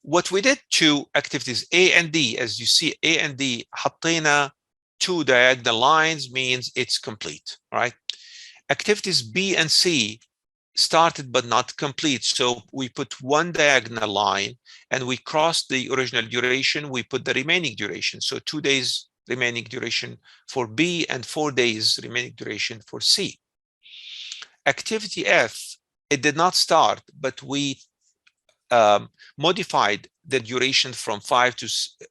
What we did to activities A and D, as you see, A and D, حطينا 2 diagonal lines, means it's complete, right? Activities B and C started but not complete, so we put 1 diagonal line, and we crossed the original duration, we put the remaining duration, so 2 days remaining duration for B and 4 days remaining duration for C. Activity F, it did not start, but we modified the duration from 5 to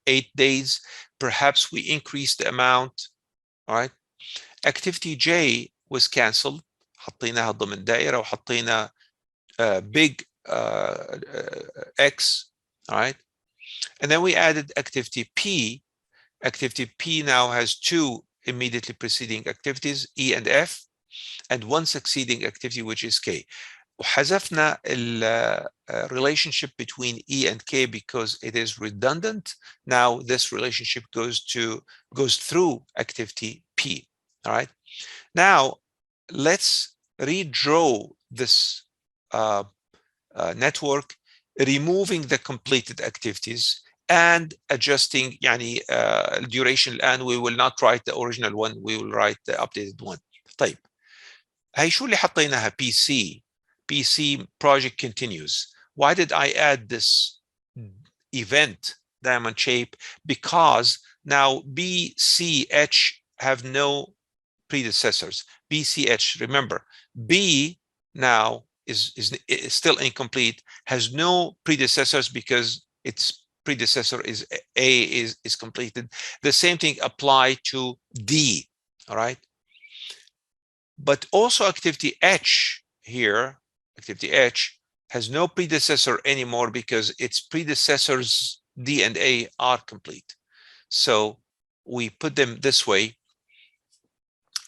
8 days. Perhaps we increased the amount. All right. Activity J was canceled. حطيناها ضمن دائرة وحطينا big X. All right. And then we added activity P. Activity P now has 2 immediately preceding activities, E and F, and 1 succeeding activity, which is K. وحذفنا relationship between E and K because it is redundant. Now this relationship goes through activity P. All right. Now let's redraw this network, removing the completed activities and adjusting يعني duration. And we will not write the original one, we will write the updated one. طيب, هي شو اللي حطيناها PC? PC project continues. Why did I add this event diamond shape? Because now BCH have no predecessors. BCH, remember, B now is still incomplete, has no predecessors because its predecessor is A is completed. The same thing apply to D. All right. But also activity H here, activity H has no predecessor anymore because its predecessors D and A are complete. So we put them this way,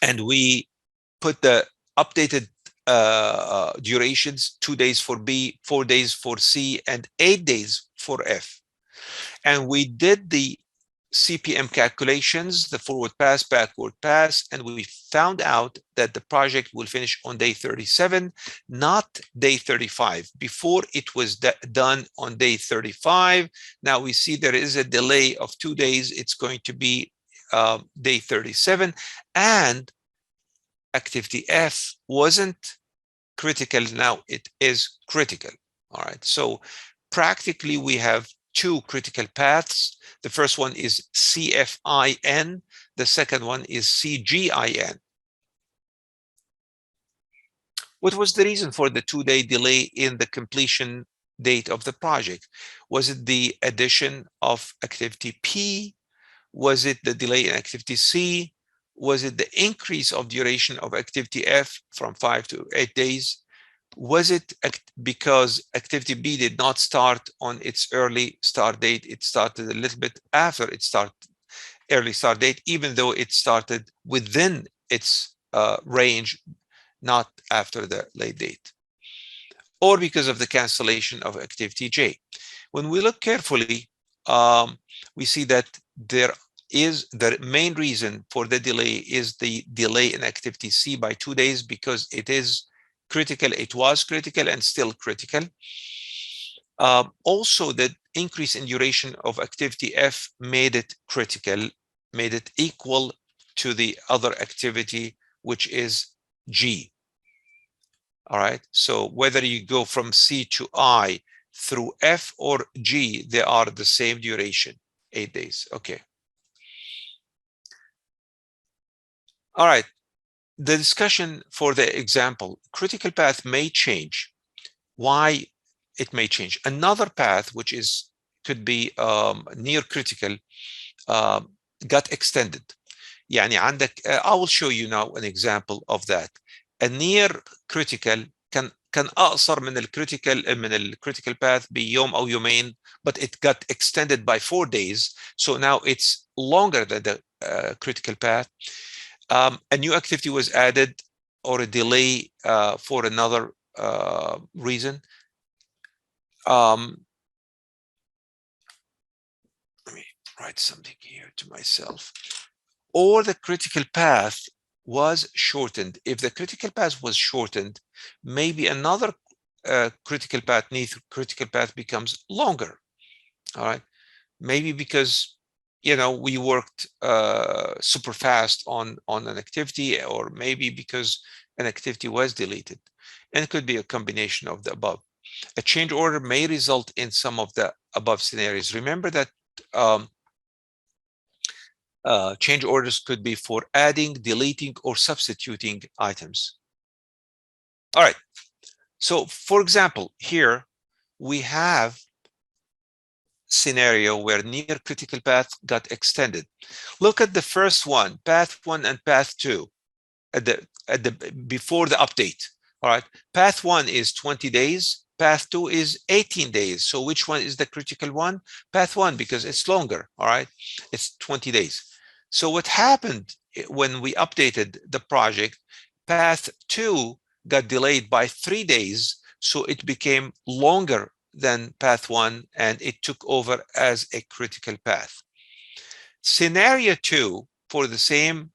and we put the updated durations, 2 days for B, 4 days for C, and 8 days for F. And we did the CPM calculations, the forward pass, backward pass, and we found out that the project will finish on day 37, not day 35. Before it was done on day 35. Now we see there is a delay of 2 days. It's going to be day 37, and activity F wasn't critical. Now it is critical. All right. So practically we have 2 critical paths. The first one is CFIN. The second one is CGIN. What was the reason for the 2-day delay in the completion date of the project? Was it the addition of activity P? Was it the delay in activity C? Was it the increase of duration of activity F from 5 to 8 days? Was it because activity B did not start on its early start date? It started a little bit after its early start date, even though it started within its range, not after the late date. Or because of the cancellation of activity J. When we look carefully, we see that there is the main reason for the delay is the delay in activity C by 2 days, because it is critical. It was critical and still critical. Also, the increase in duration of activity F made it critical, made it equal to the other activity, which is G. All right, so whether you go from C to I through F or G, they are the same duration, 8 days. Okay. All right, the discussion for the example, critical path may change. Why it may change? Another path, which is could be near critical, got extended. يعني عندك, I will show you now an example of that. A near critical كان أقصر من الكريتيكال path بيوم أو يومين, but it got extended by 4 days. So now it's longer than the critical path. A new activity was added or a delay for another reason. Let me write something here to myself. Or the critical path was shortened. If the critical path was shortened, maybe another critical path becomes longer. All right, maybe because we worked super fast on an activity, or maybe because an activity was deleted, and it could be a combination of the above. A change order may result in some of the above scenarios. Remember that change orders could be for adding, deleting, or substituting items. All right, so for example, here we have scenario where near critical path got extended. Look at the first one, path 1 and path 2 before the update. All right, path 1 is 20 days, path 2 is 18 days. So which one is the critical one? Path 1, because it's longer. All right, it's 20 days. So what happened when we updated the project, path 2 got delayed by 3 days, so it became longer than path 1, and it took over as a critical path. Scenario 2, for the same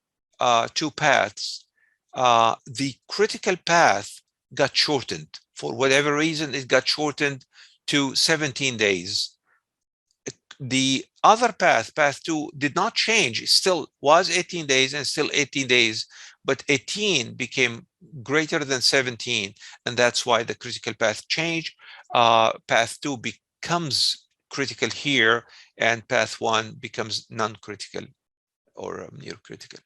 2 paths, the critical path got shortened. For whatever reason, it got shortened to 17 days. The other path, path 2, did not change. It still was 18 days and still 18 days, but 18 became greater than 17, and that's why the critical path changed. Path 2 becomes critical here, and path 1 becomes non-critical or near critical.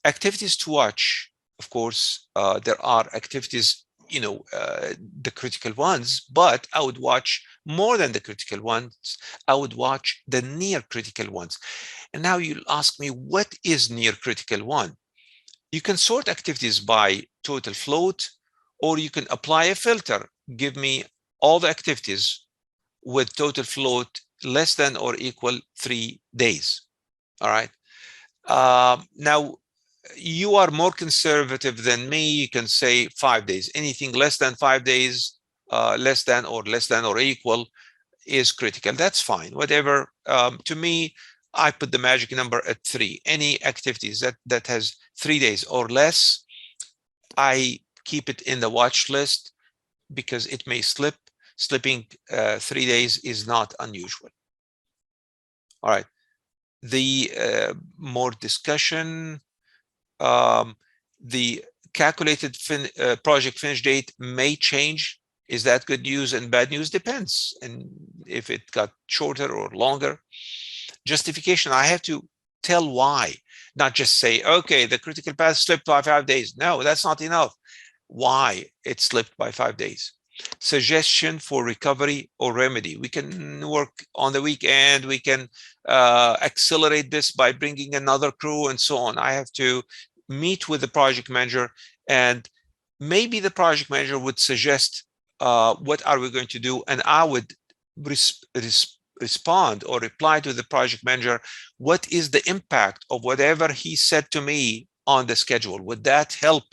Activities to watch. Of course, there are activities, the critical ones, but I would watch more than the critical ones. I would watch the near critical ones. And now you'll ask me, what is near critical one? You can sort activities by total float, or you can apply a filter. Give me all the activities with total float less than or equal 3 days. All right. Now, you are more conservative than me. You can say 5 days. Anything less than 5 days, less than or equal, is critical. That's fine. Whatever. To me, I put the magic number at 3. Any activities that has 3 days or less, I keep it in the watch list because it may slip. Slipping 3 days is not unusual. All right. The more discussion. The calculated project finish date may change. Is that good news and bad news? Depends. And if it got shorter or longer. Justification, I have to tell why, not just say, okay, the critical path slipped by 5 days. No, that's not enough. Why it slipped by 5 days. Suggestion for recovery or remedy. We can work on the weekend. We can accelerate this by bringing another crew and so on. I have to meet with the project manager, and maybe the project manager would suggest what are we going to do, and I would respond or reply to the project manager, what is the impact of whatever he said to me on the schedule? Would that help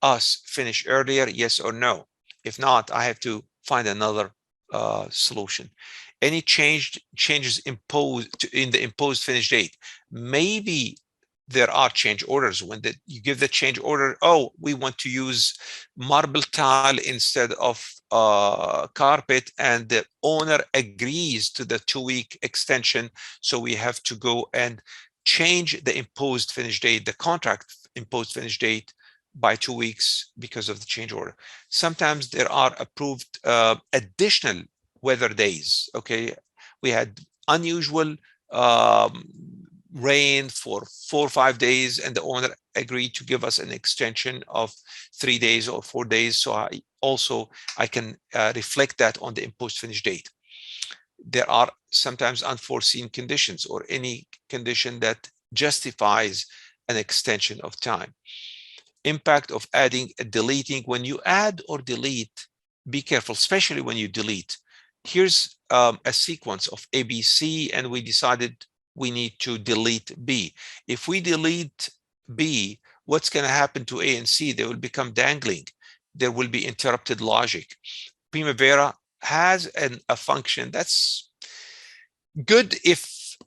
us finish earlier, yes or no? If not, I have to find another solution. Any changes imposed in the imposed finish date? Maybe there are change orders. When you give the change order, oh, we want to use marble tile instead of carpet, and the owner agrees to the 2-week extension, so we have to go and change the imposed finish date, the contract imposed finish date, by 2 weeks because of the change order. Sometimes there are approved additional weather days. Okay, we had unusual rain for 4 or 5 days, and the owner agreed to give us an extension of 3 days or 4 days. So I can reflect that on the imposed finish date. There are sometimes unforeseen conditions or any condition that justifies an extension of time. Impact of adding and deleting. When you add or delete, be careful, especially when you delete. Here's a sequence of A, B, C, and we decided we need to delete B. If we delete B, what's going to happen to A and C? They will become dangling. There will be interrupted logic. Primavera has a function that's good if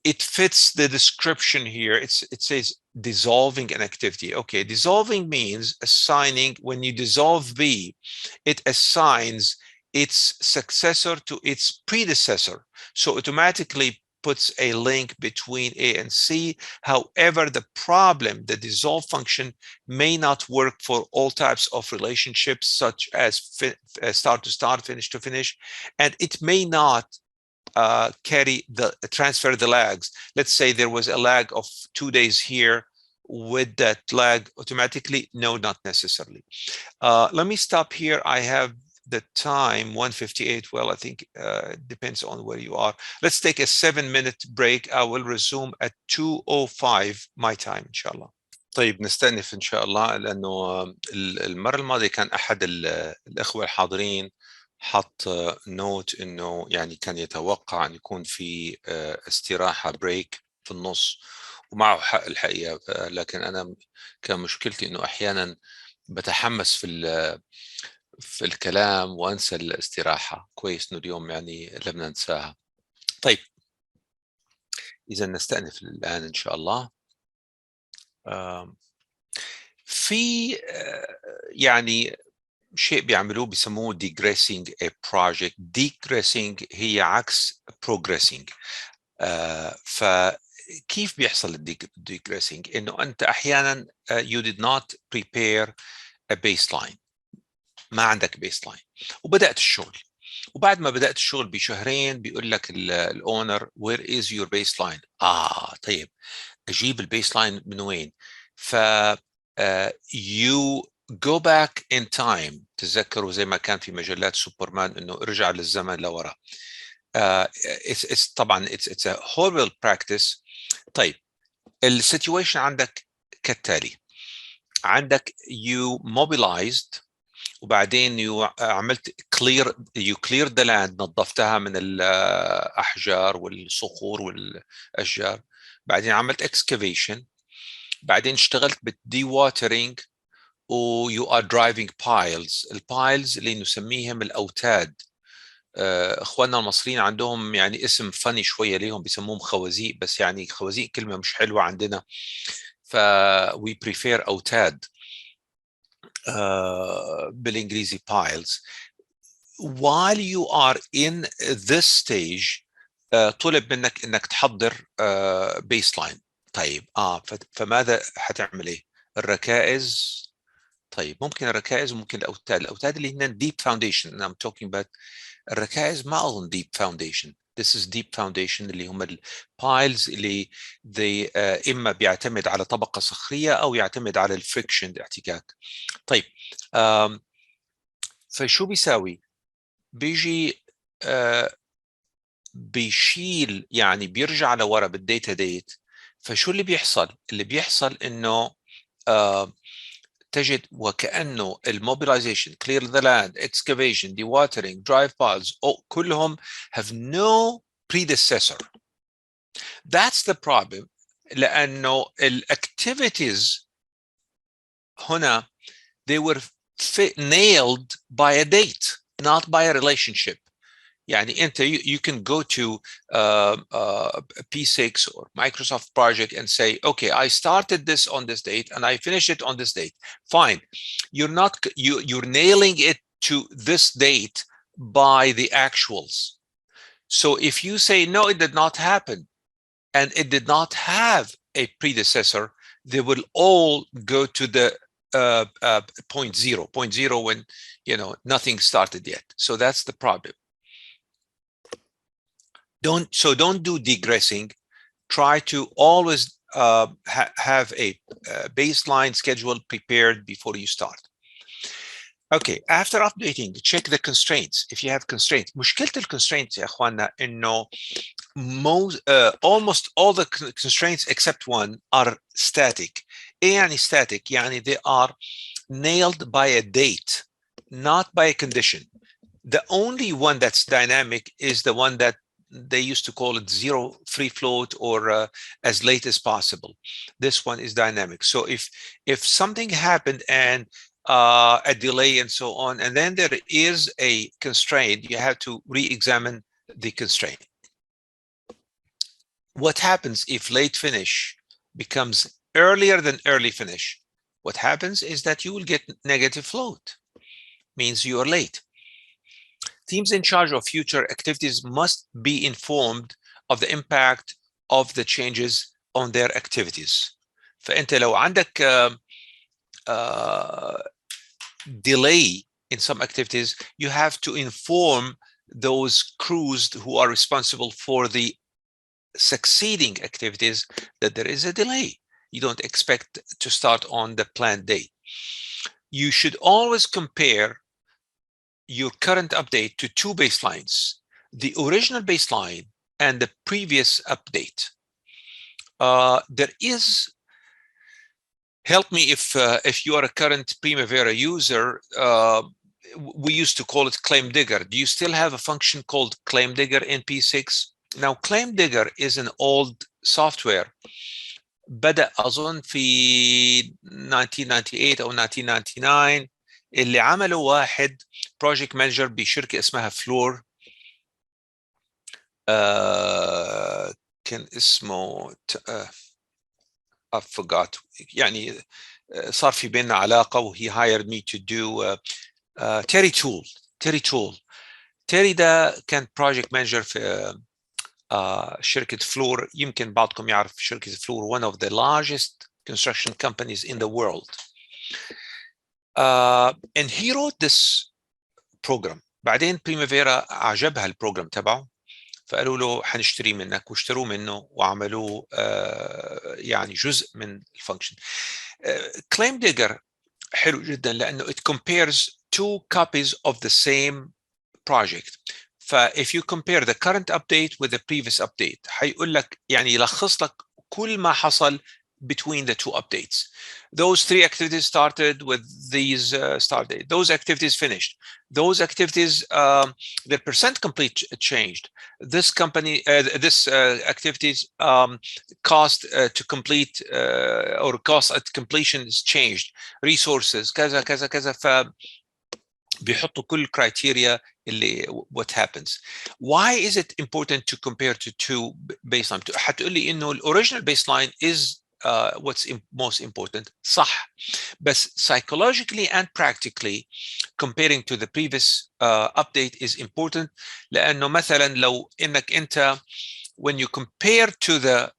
it fits the description here. It says dissolving an activity. Okay, dissolving means assigning. When you dissolve B, it assigns its successor to its predecessor, so automatically puts a link between A and C. However, the dissolve function may not work for all types of relationships, such as start to start, finish to finish, and it may not transfer the lags. Let's say there was a lag of 2 days here. With that lag automatically? No, not necessarily. Let me stop here. I have the time 1:58. Well, I think it depends on where you are. Let's take a 7-minute break. I will resume at 2:05 my time, inshallah. طيب نستأنف إن شاء الله، لأنه المرة الماضية كان أحد الأخوة الحاضرين حط نوت إنه يعني كان يتوقع أن يكون في استراحة بريك في النص، ومعه حق الحقيقة. لكن أنا كان مشكلتي إنه أحيانا بتحمس في الكلام وأنسى الاستراحة. كويس إنه اليوم يعني لم ننساها. طيب إذا نستأنف الآن إن شاء الله. في يعني شيء بيعملوه بيسموه digressing a project. digressing هي عكس progressing. فكيف بيحصل digressing؟ إنه أنت أحيانا you did not prepare a baseline، ما عندك baseline وبدأت الشغل، وبعد ما بدأت الشغل بشهرين بيقول لك الأونر where is your baseline؟ طيب أجيب البيسلاين من وين؟ ف you go back in time. تتذكروا زي ما كان في مجلات سوبرمان إنه ارجع للزمن لورا. طبعا it's a horrible practice. طيب السيتويشن عندك كالتالي: عندك you mobilized، وبعدين عملت you cleared the land، نظفتها من الأحجار والصخور والأشجار، بعدين عملت excavation، بعدين اشتغلت بالدي واترينج، و you are driving piles. البايلز اللي نسميهم الأوتاد. اخواننا المصريين عندهم يعني اسم فني شويه ليهم، بيسموهم خوازيق، بس يعني خوازيق كلمه مش حلوه عندنا، ف we prefer أوتاد بالانجليزي piles. while you are in this stage طلب منك انك تحضر baseline. طيب فماذا حتعمل ايه؟ الركائز. طيب ممكن الركائز وممكن الاوتاد اللي هنا deep foundation. I'm talking about الركائز ما اظن deep foundation. This is deep foundation اللي هم البايلز اللي اما بيعتمد على طبقه صخريه او يعتمد على الفريكشن، الاحتكاك. طيب فشو بيساوي؟ بيجي بيشيل، يعني بيرجع لورا بالديتا ديت. فشو اللي بيحصل؟ اللي بيحصل انه تجد وكأنه الموبيلايزيشن، clear the land, excavation, dewatering, drive piles كلهم have no predecessor. That's the problem. لأنه الactivities هنا they were nailed by a date, not by a relationship. يعني انت you can go to P6 or Microsoft project and say, okay, I started this on this date and I finished it on this date. Fine. You're nailing it to this date by the actuals. So if you say, no, it did not happen, and it did not have a predecessor, they will all go to the point zero when, you know, nothing started yet. So that's the problem. Don't do degressing. Try to always have a baseline schedule prepared before you start. Okay, after updating, check the constraints. If you have constraints, مشكلة الconstraints يا اخوانا انه almost all the constraints except one are static. ايه يعني static؟ يعني they are nailed by a date, not by a condition. The only one that's dynamic is the one that they used to call it zero free float or as late as possible. This one is dynamic. So if something happened and a delay and so on, and then there is a constraint, you have to re-examine the constraint. What happens if late finish becomes earlier than early finish? What happens is that you will get negative float, means you are late. Teams in charge of future activities must be informed of the impact of the changes on their activities. فأنت لو عندك delay in some activities, you have to inform those crews who are responsible for the succeeding activities that there is a delay. You don't expect to start on the planned date. You should always compare your current update to two baselines, the original baseline and the previous update. There is, help me if you are a current Primavera user, we used to call it Claim Digger. Do you still have a function called Claim Digger in P6? Now, Claim Digger is an old software. بدأ أظن في 1998 أو 1999 اللي عمله واحد project manager بشركة اسمها فلور. كان اسمه I forgot. يعني صار في بيننا علاقة و he hired me to do Terry Tool. Terry ده كان project manager في شركة فلور. يمكن بعضكم يعرف شركة فلور, one of the largest construction companies in the world. And he wrote this program. بعدين Primavera عجبها البروجرام تبعه, فقالوا له حنشتري منك, واشتروا منه وعملوه يعني جزء من الفانكشن. Claim Digger حلو جدا لأنه it compares two copies of the same project. if you compare the current update with the previous update, هيقول لك يعني يلخص لك كل ما حصل between the two updates. Those three activities started with these start date. Those activities finished. Those activities, their percent complete changed. This company, this activities cost to complete or cost at completion is changed. Resources, كذا كذا كذا. بيحطوا كل criteria اللي what happens. Why is it important to compare to two baseline? هتقول لي إنه original baseline is what's most important. صح. بس psychologically and practically comparing to the previous update is important. لأنه مثلا لو إنك أنت when you compare to the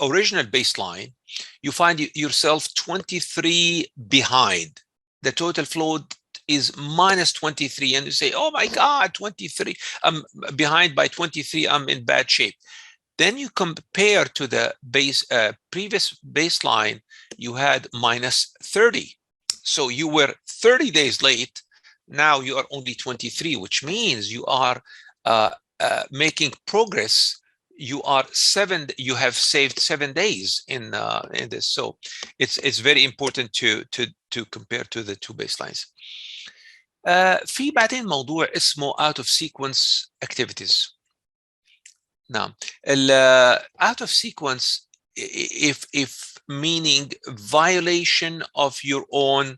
original baseline, you find yourself 23 behind. The total flow is minus 23, and you say, oh my God, 23, I'm behind by 23, I'm in bad shape. Then you compare to the previous baseline, you had minus 30. So you were 30 days late. Now you are only 23, which means you are making progress. You have saved 7 days in this. So it's very important to compare to the two baselines. في بعدين موضوع اسمه out of sequence activities. نعم, out of sequence if meaning violation of your own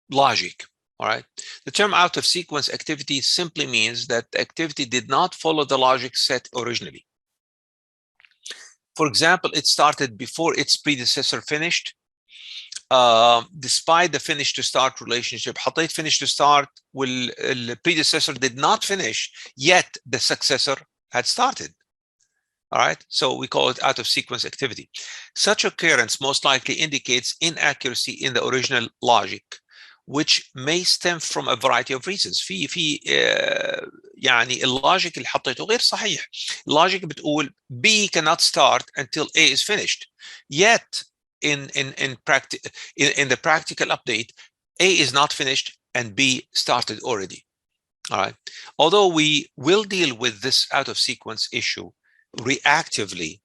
logic. All right. The term out of sequence activity simply means that the activity did not follow the logic set originally. For example, it started before its predecessor finished. Despite the finish to start relationship, حطيت finish to start the predecessor did not finish, yet the successor had started. All right, so we call it out of sequence activity. Such occurrence most likely indicates inaccuracy in the original logic, which may stem from a variety of reasons. في يعني اللوجيك اللي حطيته غير صحيح. اللوجيك بتقول B cannot start until A is finished. Yet in the practical update, A is not finished and B started already. All right. Although we will deal with this out of sequence issue reactively,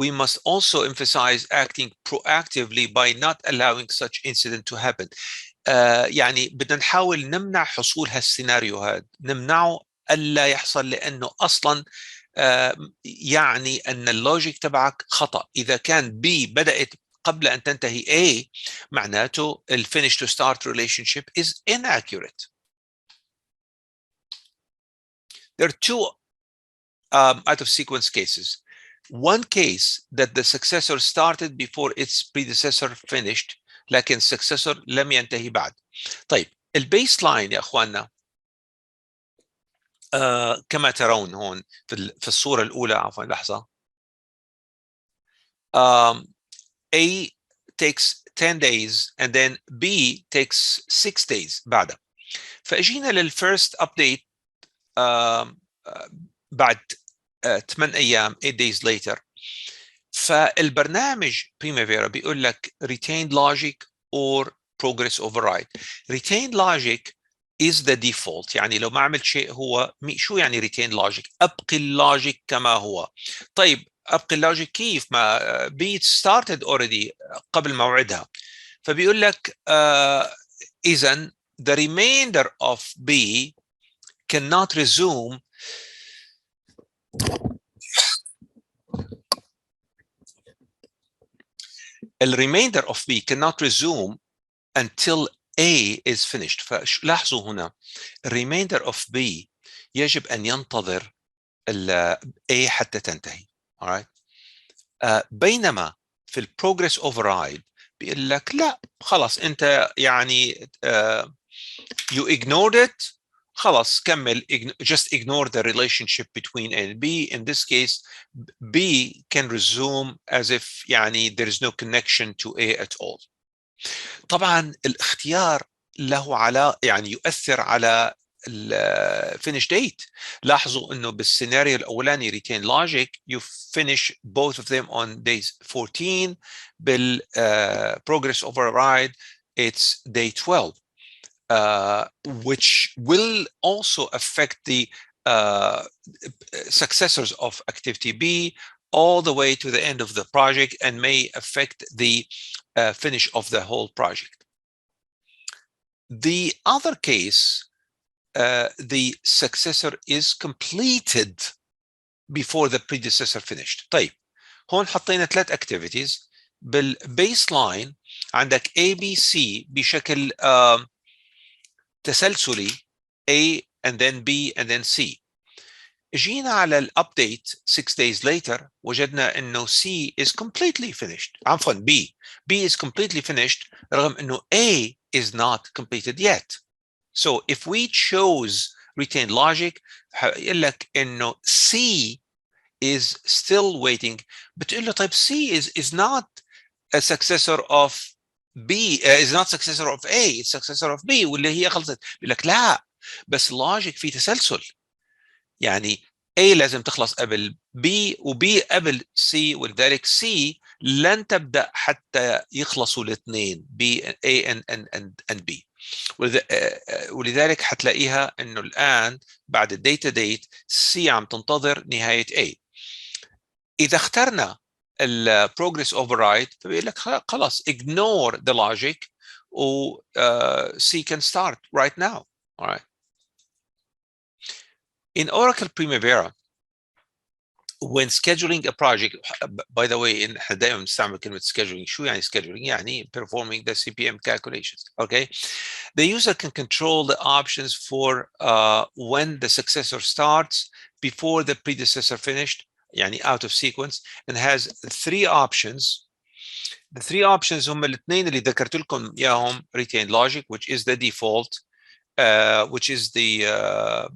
we must also emphasize acting proactively by not allowing such incident to happen. يعني بدنا نحاول نمنع حصول هالسيناريو هذا، نمنعه الا يحصل، لانه اصلا يعني ان اللوجيك تبعك خطا. اذا كان B بدات قبل ان تنتهي A، معناته الفينش تو ستارت relationship is inaccurate. There are two out of sequence cases. One case that the successor started before its predecessor finished، لكن successor لم ينتهي بعد. طيب البيس لاين يا اخواننا كما ترون هون في الصورة الأولى، عفوا لحظة. A takes 10 days and then B takes 6 days بعدها. فاجينا للفيرست update بعد 8 أيام 8 days later. فالبرنامج Primavera بيقول لك retained logic or progress override. Retained logic is the default، يعني لو ما عملت شيء هو شو يعني retained logic؟ أبقي اللوجيك كما هو. طيب أبقي اللوجيك كيف؟ ما be started already قبل موعدها. فبيقول لك إذن the remainder of B cannot resume the remainder of B cannot resume until A is finished. فلاحظوا هنا remainder of B يجب أن ينتظر A حتى تنتهي. alright. بينما في البروجرس override بيقول لك لا خلاص أنت يعني you ignored it، خلاص كمل، just ignore the relationship between A and B. In this case B can resume as if يعني there is no connection to A at all. طبعا الاختيار له يعني يؤثر على finish date. لاحظوا انه بالسيناريو الاولاني retain logic you finish both of them on days 14. بال progress override it's day 12, which will also affect the successors of activity B all the way to the end of the project and may affect the finish of the whole project. The other case, the successor is completed before the predecessor finished. طيب هون حطينا 3 activities بالبيسلاين. عندك A B C بشكل تسلسلي A and then B and then C. جينا على الابديت 6 days later وجدنا انه C is completely finished. عفوا B is completely finished رغم انه A is not completed yet. So if we chose retained logic هيقول لك انه C is still waiting. بتقول له طيب C is not a successor of B, is not successor of A, it's successor of B واللي هي خلصت. بيقول لك لا بس اللوجيك في تسلسل، يعني A لازم تخلص قبل B وB قبل C، ولذلك C لن تبدأ حتى يخلصوا الاثنين B A and B. ولذلك حتلاقيها انه الان بعد الداتا ديت C عم تنتظر نهاية A. اذا اخترنا البروجرس override فبيقول لك خلاص ignore the logic و C can start right now. All right. In Oracle Primavera, when scheduling a project, by the way, احنا دائما بنستعمل كلمة scheduling. شو يعني scheduling؟ يعني performing the CPM calculations. Okay, the user can control the options for when the successor starts before the predecessor finished, يعني out of sequence, and has three options. The three options هم الاثنين اللي ذكرت لكم اياهم: retained logic, which is the default, which is the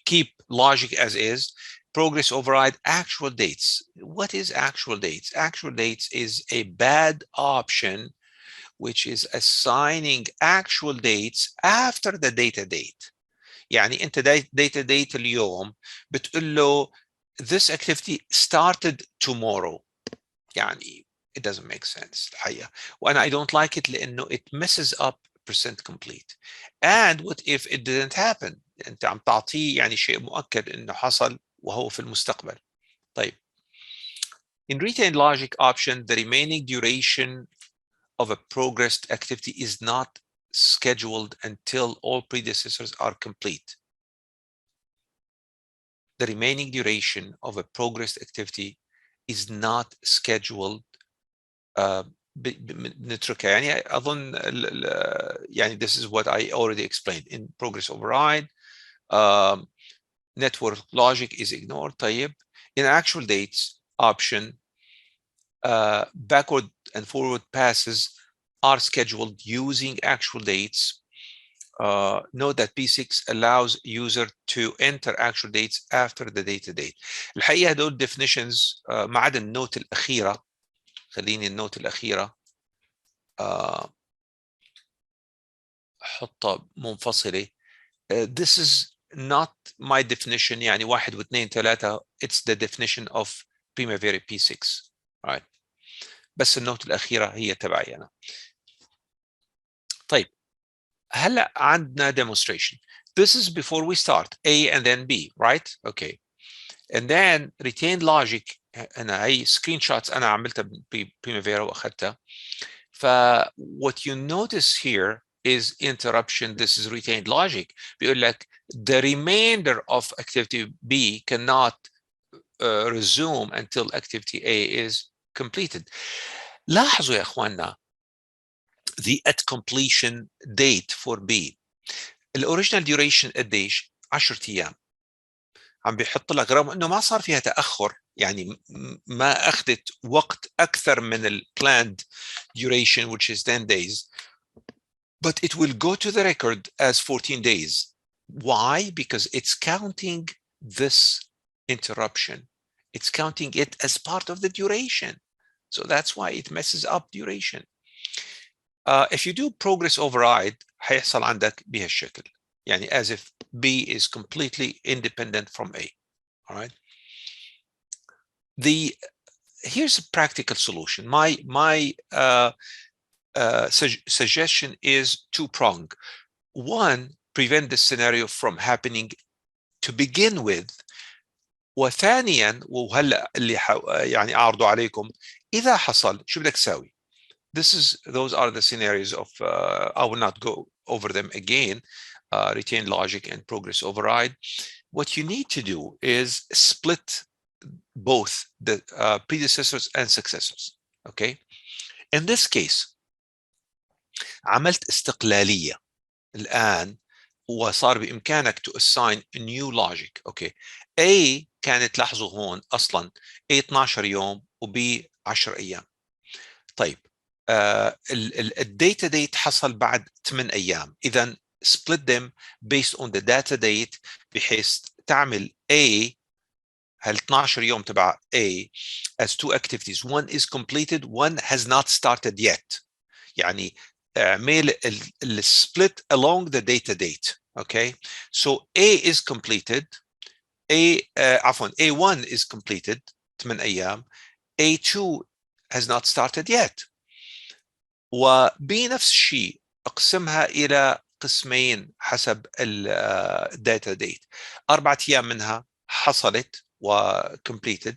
keep logic as is, progress override, actual dates. What is actual dates? Actual dates is a bad option, which is assigning actual dates after the data date. يعني انت data date اليوم بتقول له this activity started tomorrow. يعني it doesn't make sense الحقيقة. وانا I don't like it لانه it messes up percent complete. And what if it didn't happen? انت عم تعطيه يعني شيء مؤكد انه حصل وهو في المستقبل. طيب, in retained logic option, the remaining duration of a progressed activity is not scheduled until all predecessors are complete. The remaining duration of a progressed activity is not scheduled. نتركها يعني اظن يعني this is what I already explained in progress override. Network logic is ignored. طيب, in actual dates option, backward and forward passes are scheduled using actual dates. Note that P6 allows user to enter actual dates after the data date. الحقيقة هدول definitions ما عدا النوت الأخيرة. خليني النوت الأخيرة أحطها منفصلة. This is not my definition. يعني 1 و2 3. It's the definition of Primavera P6. Right. بس النوت الأخيرة هي تبعي أنا. طيب, هلا عندنا demonstration. This is before we start A and then B, right? Okay. And then retained logic. أنا هي screenshots أنا عملتها ببريمافيرا وأخذتها. what you notice here is interruption. This is retained logic. بيقول لك the remainder of activity B cannot resume until activity A is completed. لاحظوا يا اخواننا the at completion date for B. الاوريجينال duration قديش؟ 10 ايام. عم بيحط لك رغم انه ما صار فيها تاخر، يعني ما اخذت وقت اكثر من ال planned duration which is 10 days, but it will go to the record as 14 days. Why? Because it's counting this interruption. It's counting it as part of the duration. So that's why it messes up duration. If you do progress override هيحصل عندك بهالشكل، يعني as if B is completely independent from A. All right. Here's a practical solution. My suggestion is two-pronged. One, prevent this scenario from happening to begin with. وثانيا وهلا اللي يعني اعرضه عليكم اذا حصل شو بدك تساوي. Those are the scenarios of I will not go over them again. Retain logic and progress override. What you need to do is split both the predecessors and successors. Okay. In this case عملت استقلالية الآن وصار بإمكانك to assign a new logic. Okay. A كانت لاحظوا هون أصلا A 12 يوم و B 10 أيام. طيب, الداتا ديت حصل بعد 8 أيام. إذا split them based on the data date بحيث تعمل A هال 12 يوم تبع A as two activities. One is completed, one has not started yet. يعني اعمل split along the data date. Okay, so A is completed. عفوا A1 is completed 8 أيام. A2 has not started yet. وبنفس الشيء اقسمها إلى قسمين حسب الداتا ديت. 4 أيام منها حصلت وcompleted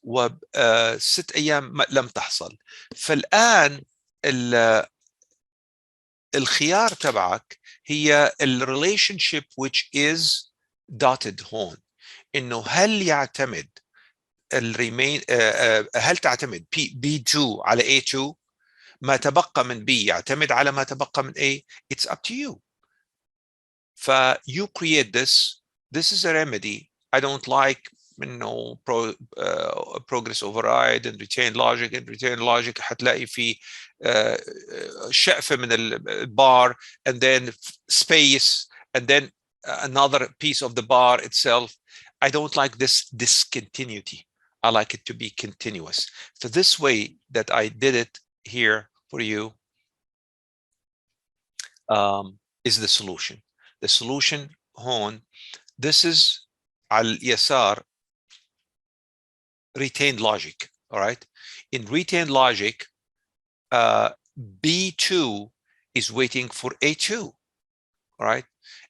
و6 أيام لم تحصل. فالآن الخيار تبعك هي relationship which is dotted هون، إنه هل يعتمد الريمين هل تعتمد B2 على A2؟ ما تبقى من B يعتمد على ما تبقى من A. It's up to you. You create this. This is a remedy. I don't like progress override and retain logic. And retain logic هتلاقي في شقفة من الbar and then space and then another piece of the bar itself. I don't like this discontinuity. I like it to be continuous. So this way that I did it here for you is the solution. The solution هون, this is على اليسار retained logic. All right. In retained logic, B2 is waiting for A2. All right.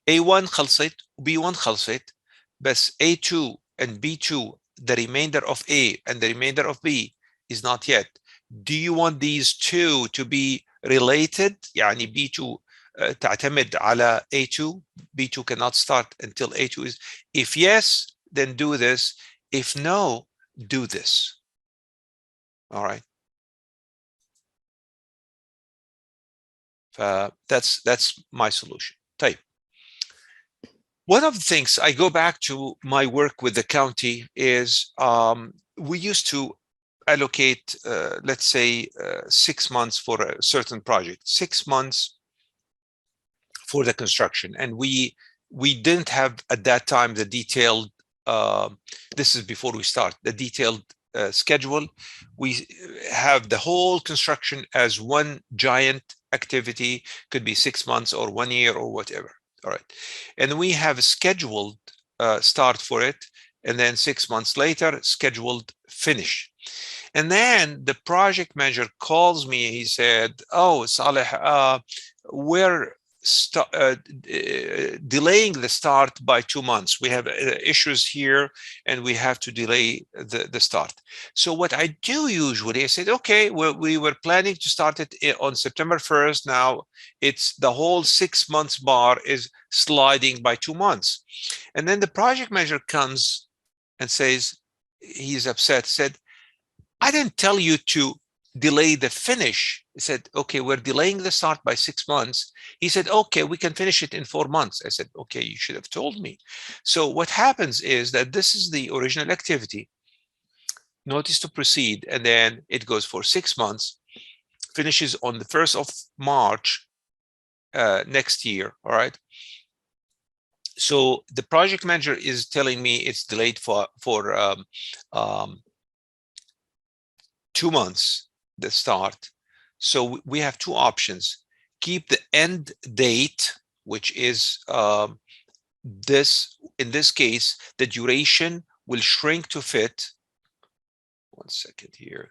A1 خلصت, B1 خلصت, بس A2 and B2, the remainder of A and the remainder of B is not yet. Do you want these two to be related? يعني B2 تعتمد على A2. B2 cannot start until A2 is. If yes, then do this. If no, do this. All right. That's my solution. طيب. One of the things, I go back to my work with the county, is we used to allocate, let's say, 6 months for a certain project, 6 months for the construction. And we didn't have at that time the detailed, this is before we start, the detailed schedule. We have the whole construction as one giant activity, could be 6 months or 1 year or whatever. All right. And we have a scheduled start for it. And then 6 months later, scheduled finish. And then the project manager calls me. He said, oh, Saleh, we're delaying the start by 2 months. We have issues here and we have to delay the start. So what I do usually, I said, okay, we were planning to start it on September 1st. Now it's the whole 6 months bar is sliding by 2 months. And then the project manager comes and says, he's upset, said, I didn't tell you to delay the finish. He said, okay, we're delaying the start by 6 months. He said, okay, we can finish it in 4 months. I said, okay, you should have told me. So what happens is that this is the original activity, notice to proceed, and then it goes for 6 months, finishes on the 1st of March next year. All right. So the project manager is telling me it's delayed for 2 months, the start. So we have two options. Keep the end date, which is this. In this case, the duration will shrink to fit. 1 second here.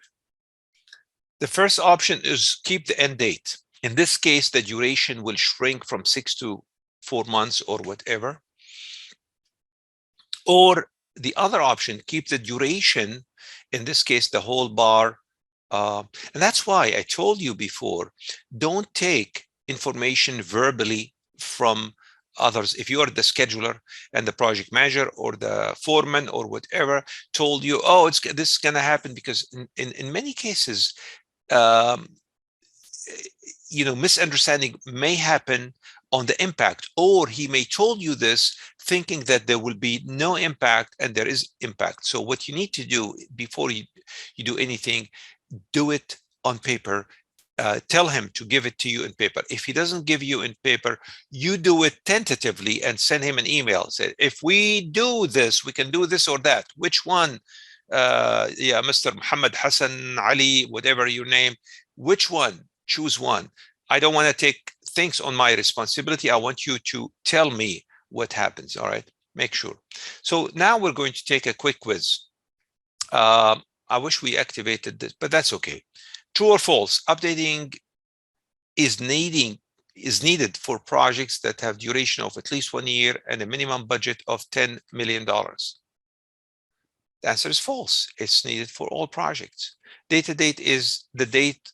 The first option is keep the end date. In this case, the duration will shrink from 6 to 4 months or whatever. Or the other option, keep the duration, in this case, the whole bar. And that's why I told you before, don't take information verbally from others. If you are the scheduler and the project manager or the foreman or whatever told you, oh, this is going to happen, because in many cases, misunderstanding may happen on the impact, or he may told you this thinking that there will be no impact and there is impact. So what you need to do before you do anything, do it on paper. Tell him to give it to you in paper. If he doesn't give you in paper, you do it tentatively and send him an email. Say, if we do this, we can do this or that. Which one? Yeah, Mr. Muhammad Hassan Ali, whatever your name, which one? Choose one. I don't want to take things on my responsibility. I want you to tell me what happens. All right, make sure. So now we're going to take a quick quiz. I wish we activated this, but that's okay. True or false? Updating is needed for projects that have duration of at least 1 year and a minimum budget of $10 million. The answer is false. It's needed for all projects. Data date is the date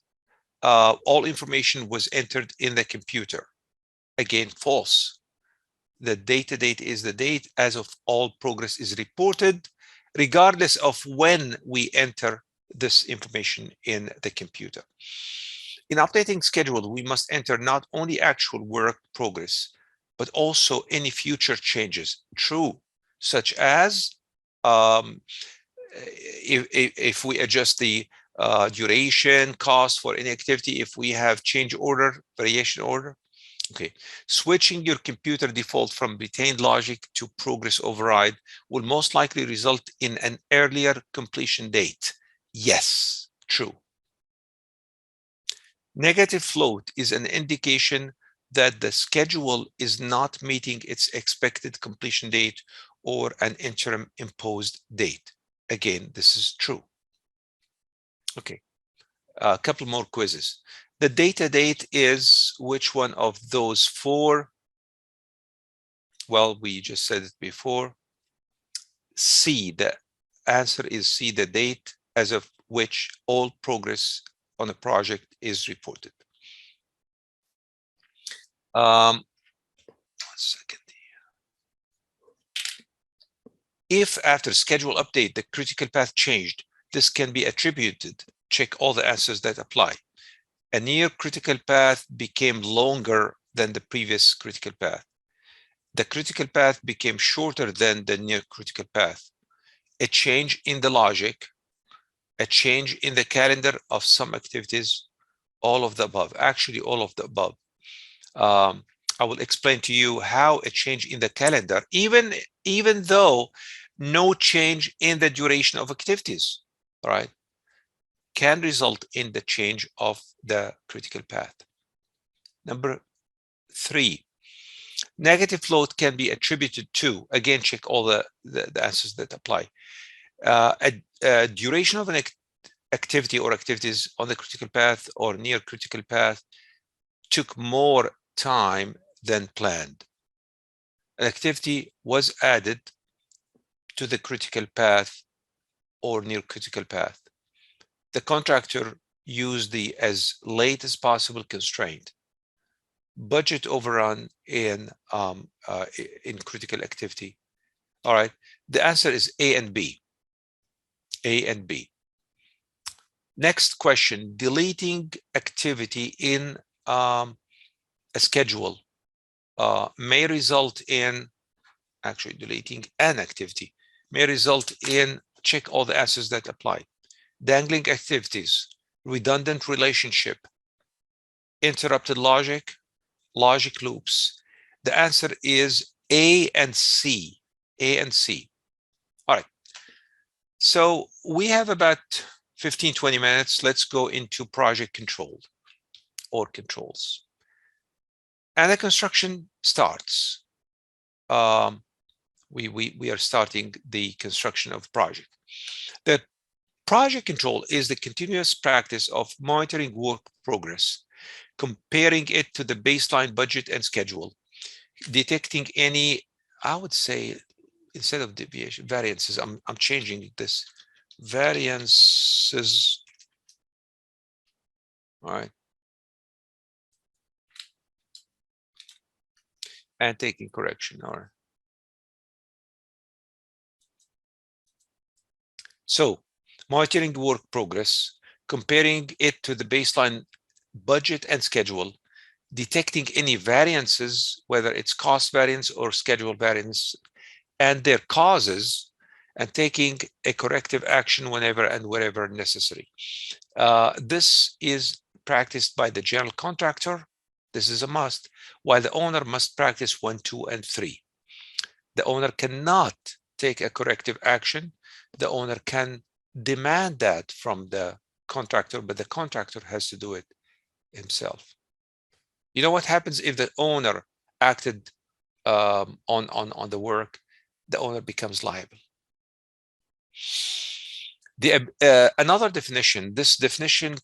all information was entered in the computer. Again, false. The data date is the date as of all progress is reported. regardless of when we enter this information in the computer. In updating schedule, we must enter not only actual work progress, but also any future changes. True, such as if we adjust the duration, cost for any activity, if we have change order, variation order. Okay, switching your computer default from retained logic to progress override will most likely result in an earlier completion date. Yes, true. Negative float is an indication that the schedule is not meeting its expected completion date or an interim imposed date. Again, this is true. Okay, a couple more quizzes. The data date is which one of those four? Well, we just said it before. C, the answer is C, the date as of which all progress on a project is reported. 1 second. If after schedule update, the critical path changed, this can be attributed. Check all the answers that apply. A near critical path became longer than the previous critical path. The critical path became shorter than the near critical path. A change in the logic, a change in the calendar of some activities, all of the above, actually all of the above. I will explain to you how a change in the calendar, even though no change in the duration of activities, all right, can result in the change of the critical path. Number 3, negative float can be attributed to, again, check all the answers that apply. A duration of an activity or activities on the critical path or near critical path took more time than planned. An activity was added to the critical path or near critical path. The contractor used the as late as possible constraint. Budget overrun in critical activity. All right, the answer is A and B. A and B. Next question, deleting activity in a schedule may result in, actually deleting an activity may result in, check all the answers that apply. Dangling activities, redundant relationship, interrupted logic, logic loops. The answer is A and C. A and C. All right. So we have about 15-20 minutes. Let's go into project control or controls. And the construction starts. We are starting the construction of project. The project control is the continuous practice of monitoring work progress, comparing it to the baseline budget and schedule, detecting any, I would say, instead of deviation, variances, I'm changing this, variances, all right, and taking correction, all right. So monitoring the work progress, comparing it to the baseline budget and schedule, detecting any variances, whether it's cost variance or schedule variance, and their causes, and taking a corrective action whenever and wherever necessary. This is practiced by the general contractor. This is a must, while the owner must practice 1, 2, and 3. The owner cannot take a corrective action. The owner can demand that from the contractor, but the contractor has to do it himself. You know what happens if the owner acted on the work? The owner becomes liable. Another definition, this definition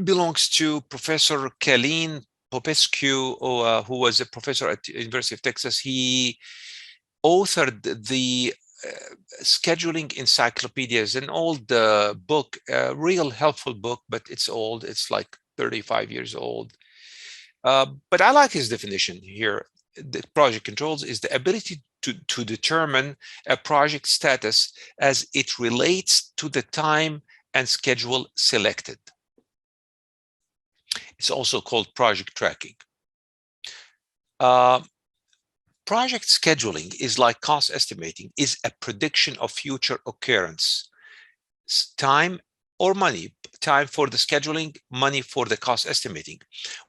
belongs to Professor Colleen Popescu, who was a professor at the University of Texas. He authored the scheduling encyclopedias, an old book, a real helpful book, but it's old. It's like 35 years old. But I like his definition here. The project controls is the ability to determine a project status as it relates to the time and schedule selected. It's also called project tracking. Project scheduling is like cost estimating, is a prediction of future occurrence. Time or money, time for the scheduling, money for the cost estimating.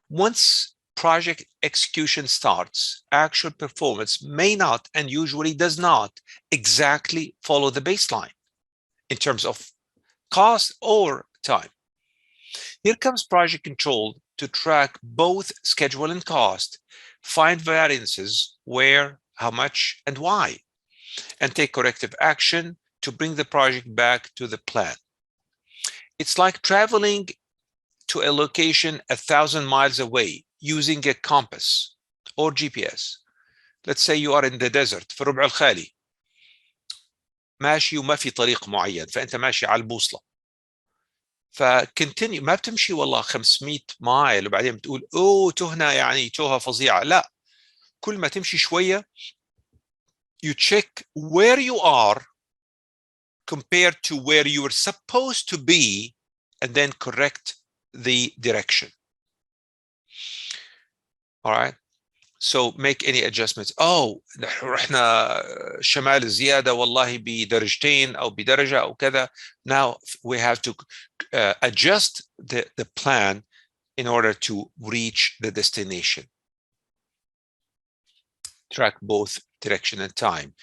Once project execution starts, actual performance may not and usually does not exactly follow the baseline in terms of cost or time. Here comes project control to track both schedule and cost, find variances where, how much, and why, and take corrective action to bring the project back to the plan. It's like traveling to a location 1,000 miles away using a compass or GPS. Let's say you are in the desert في الربع الخالي ماشي وما في طريق معين فأنت ماشي على البوصلة فكنتينيو ما بتمشي والله 500 مايل وبعدين بتقول اوه تهنا يعني توهة فظيعة لا كل ما تمشي شوية you check where you are compared to where you were supposed to be and then correct the direction. All right, so make any adjustments. Oh رحنا شمال زيادة والله بدرجتين أو بدرجة أو كذا. Now we have to adjust the plan in order to reach the destination. Track both direction and time.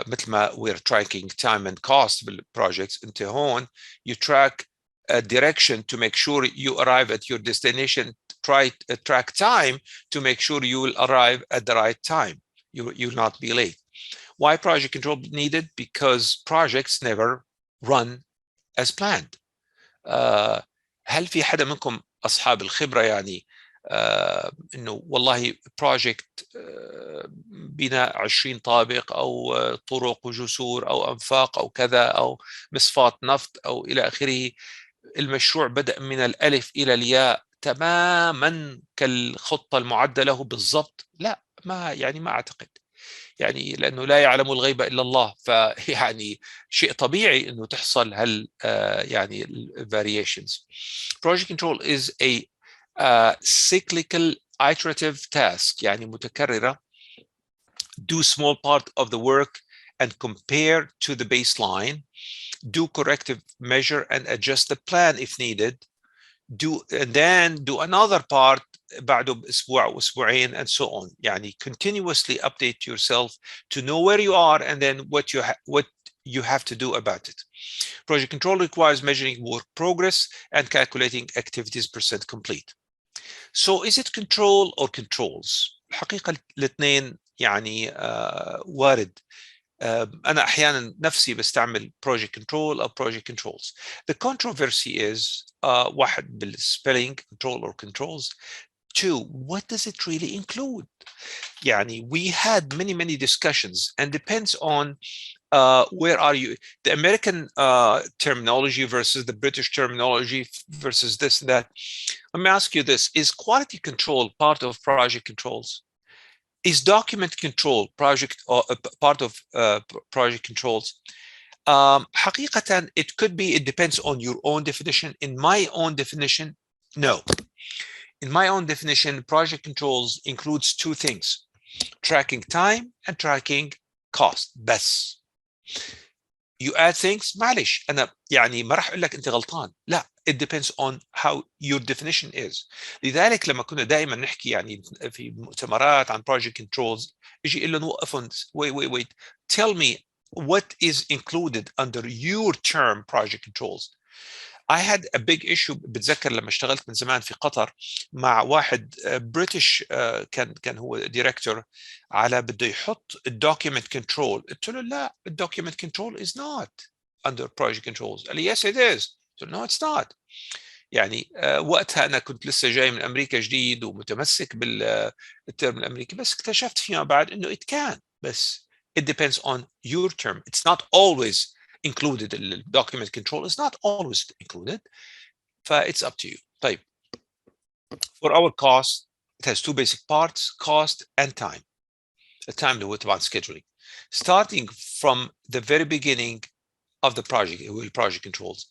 مثل ما we're tracking time and cost بالprojects انت هون you track a direction to make sure you arrive at your destination. Track time to make sure you will arrive at the right time. You'll not be late. Why project control needed? Because projects never run as planned. هل في حدا منكم أصحاب الخبرة يعني إنه والله project بناء 20 طابق أو طرق وجسور أو أنفاق أو كذا أو مصفاة نفط أو إلى آخره المشروع بدأ من الألف إلى الياء تماما كالخطة المعدة له بالضبط؟ لا ما أعتقد يعني لأنه لا يعلم الغيب إلا الله فيعني شيء طبيعي أنه تحصل يعني variations. Project control is a cyclical iterative task يعني متكررة. Do small part of the work and compare to the baseline. Do corrective measure and adjust the plan if needed. And then do another part بعده بأسبوع أو أسبوعين and so on. يعني continuously update yourself to know where you are and then what you have to do about it. Project control requires measuring work progress and calculating activities % complete. So is it control or controls؟ الحقيقة الاثنين يعني وارد. أنا أحيانا نفسي بستعمل project control أو project controls. The controversy is واحد بالspelling control or controls. Two, what does it really include? يعني we had many discussions and depends on where are you, the American terminology versus the British terminology versus this and that. Let me ask you this, is quality control part of project controls? Is document control project or part of project controls? حقيقة it could be, it depends on your own definition. In my own definition, no. In my own definition, project controls includes two things: tracking time and tracking cost. بس. You add things, معلش أنا يعني ما راح أقول لك أنت غلطان. لا, it depends on how your definition is. لذلك لما كنا دائما نحكي يعني في مؤتمرات عن project controls يجي يقول لنا وقفوا wait tell me what is included under your term project controls. I had a big issue. بتذكر لما اشتغلت من زمان في قطر مع واحد بريتش كان هو ديريكتور على بده يحط الدوكيمنت كنترول. قلت له لا, الدوكيمنت كنترول is not under project controls. قال لي yes it is. قلت له no it's not. يعني وقتها أنا كنت لسه جاي من أمريكا جديد ومتمسك بالترم الأمريكي, بس اكتشفت فيما بعد إنه it can, بس it depends on your term. It's not always included. The document control is not always included. It's up to you. طيب. For our cost, it has two basic parts: cost and time. The time اللي هو طبعا scheduling. starting from the very beginning of the project controls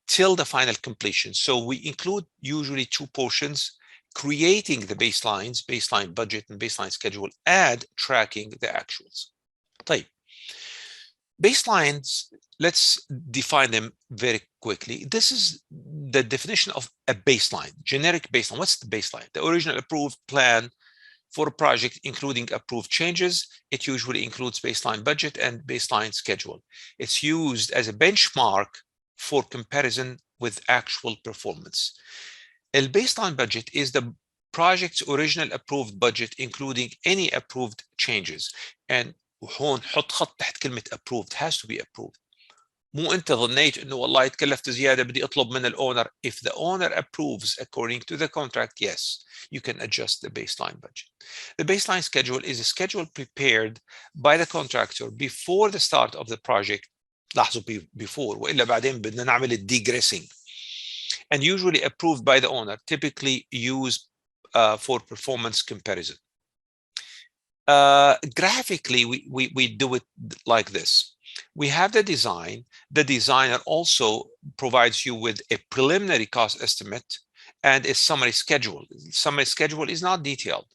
till the final completion. So we include usually two portions: creating the baseline budget and baseline schedule, and tracking the actuals. طيب. Baselines, let's define them very quickly. This is the definition of a baseline, generic baseline. What's the baseline? The original approved plan for a project, including approved changes. It usually includes baseline budget and baseline schedule. It's used as a benchmark for comparison with actual performance. The baseline budget is the project's original approved budget, including any approved changes. And هون حط خط تحت كلمة approved, has to be approved. مو أنت ظنيت إنه والله تكلفت زيادة بدي أطلب من الowner. If the owner approves according to the contract, yes, you can adjust the baseline budget. The baseline schedule is a schedule prepared by the contractor before the start of the project. لاحظوا before, وإلا بعدين بدنا نعمل الديجريسing. And usually approved by the owner, typically used for performance comparison. Graphically, we do it like this. We have the design. The designer also provides you with a preliminary cost estimate and a summary schedule. The summary schedule is not detailed.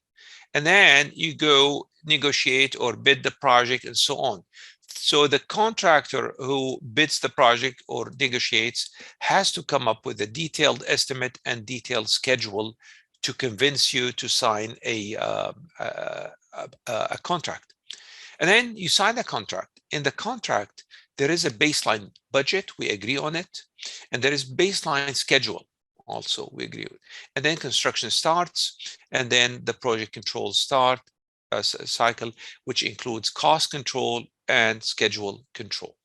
And then you go negotiate or bid the project and so on. So the contractor who bids the project or negotiates has to come up with a detailed estimate and detailed schedule to convince you to sign a contract. And then you sign the contract. In the contract, there is a baseline budget, we agree on it, and there is baseline schedule also, we agree with. And then construction starts, and then the project controls start cycle, which includes cost control and schedule control.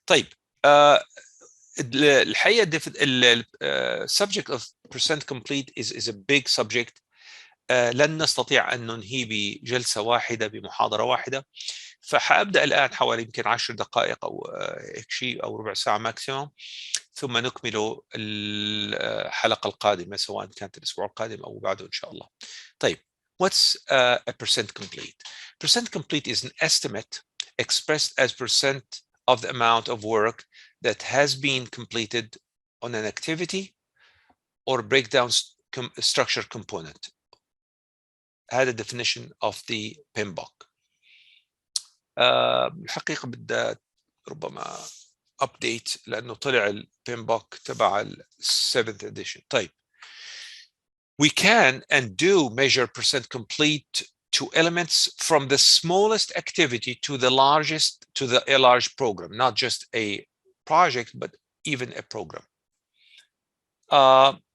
طيب, الحقيقة subject of percent complete is a big subject. لن نستطيع أن ننهي بجلسة واحدة بمحاضرة واحدة، فحأبدأ الآن حوالي يمكن 10 دقائق أو هيك شيء أو ربع ساعة ماكسيموم، ثم نكمل الحلقة القادمة سواء كانت الأسبوع القادم أو بعده إن شاء الله. طيب, what's a percent complete? Percent complete is an estimate expressed as percent of the amount of work that has been completed on an activity or breakdown structure component. هذا definition of the PMBOK. الحقيقة بدها ربما update لأنه طلع ال PMBOK تبع ال 7th edition. طيب, we can and do measure percent complete to elements from the smallest activity to the largest, to a large program, not just a project, but even a program.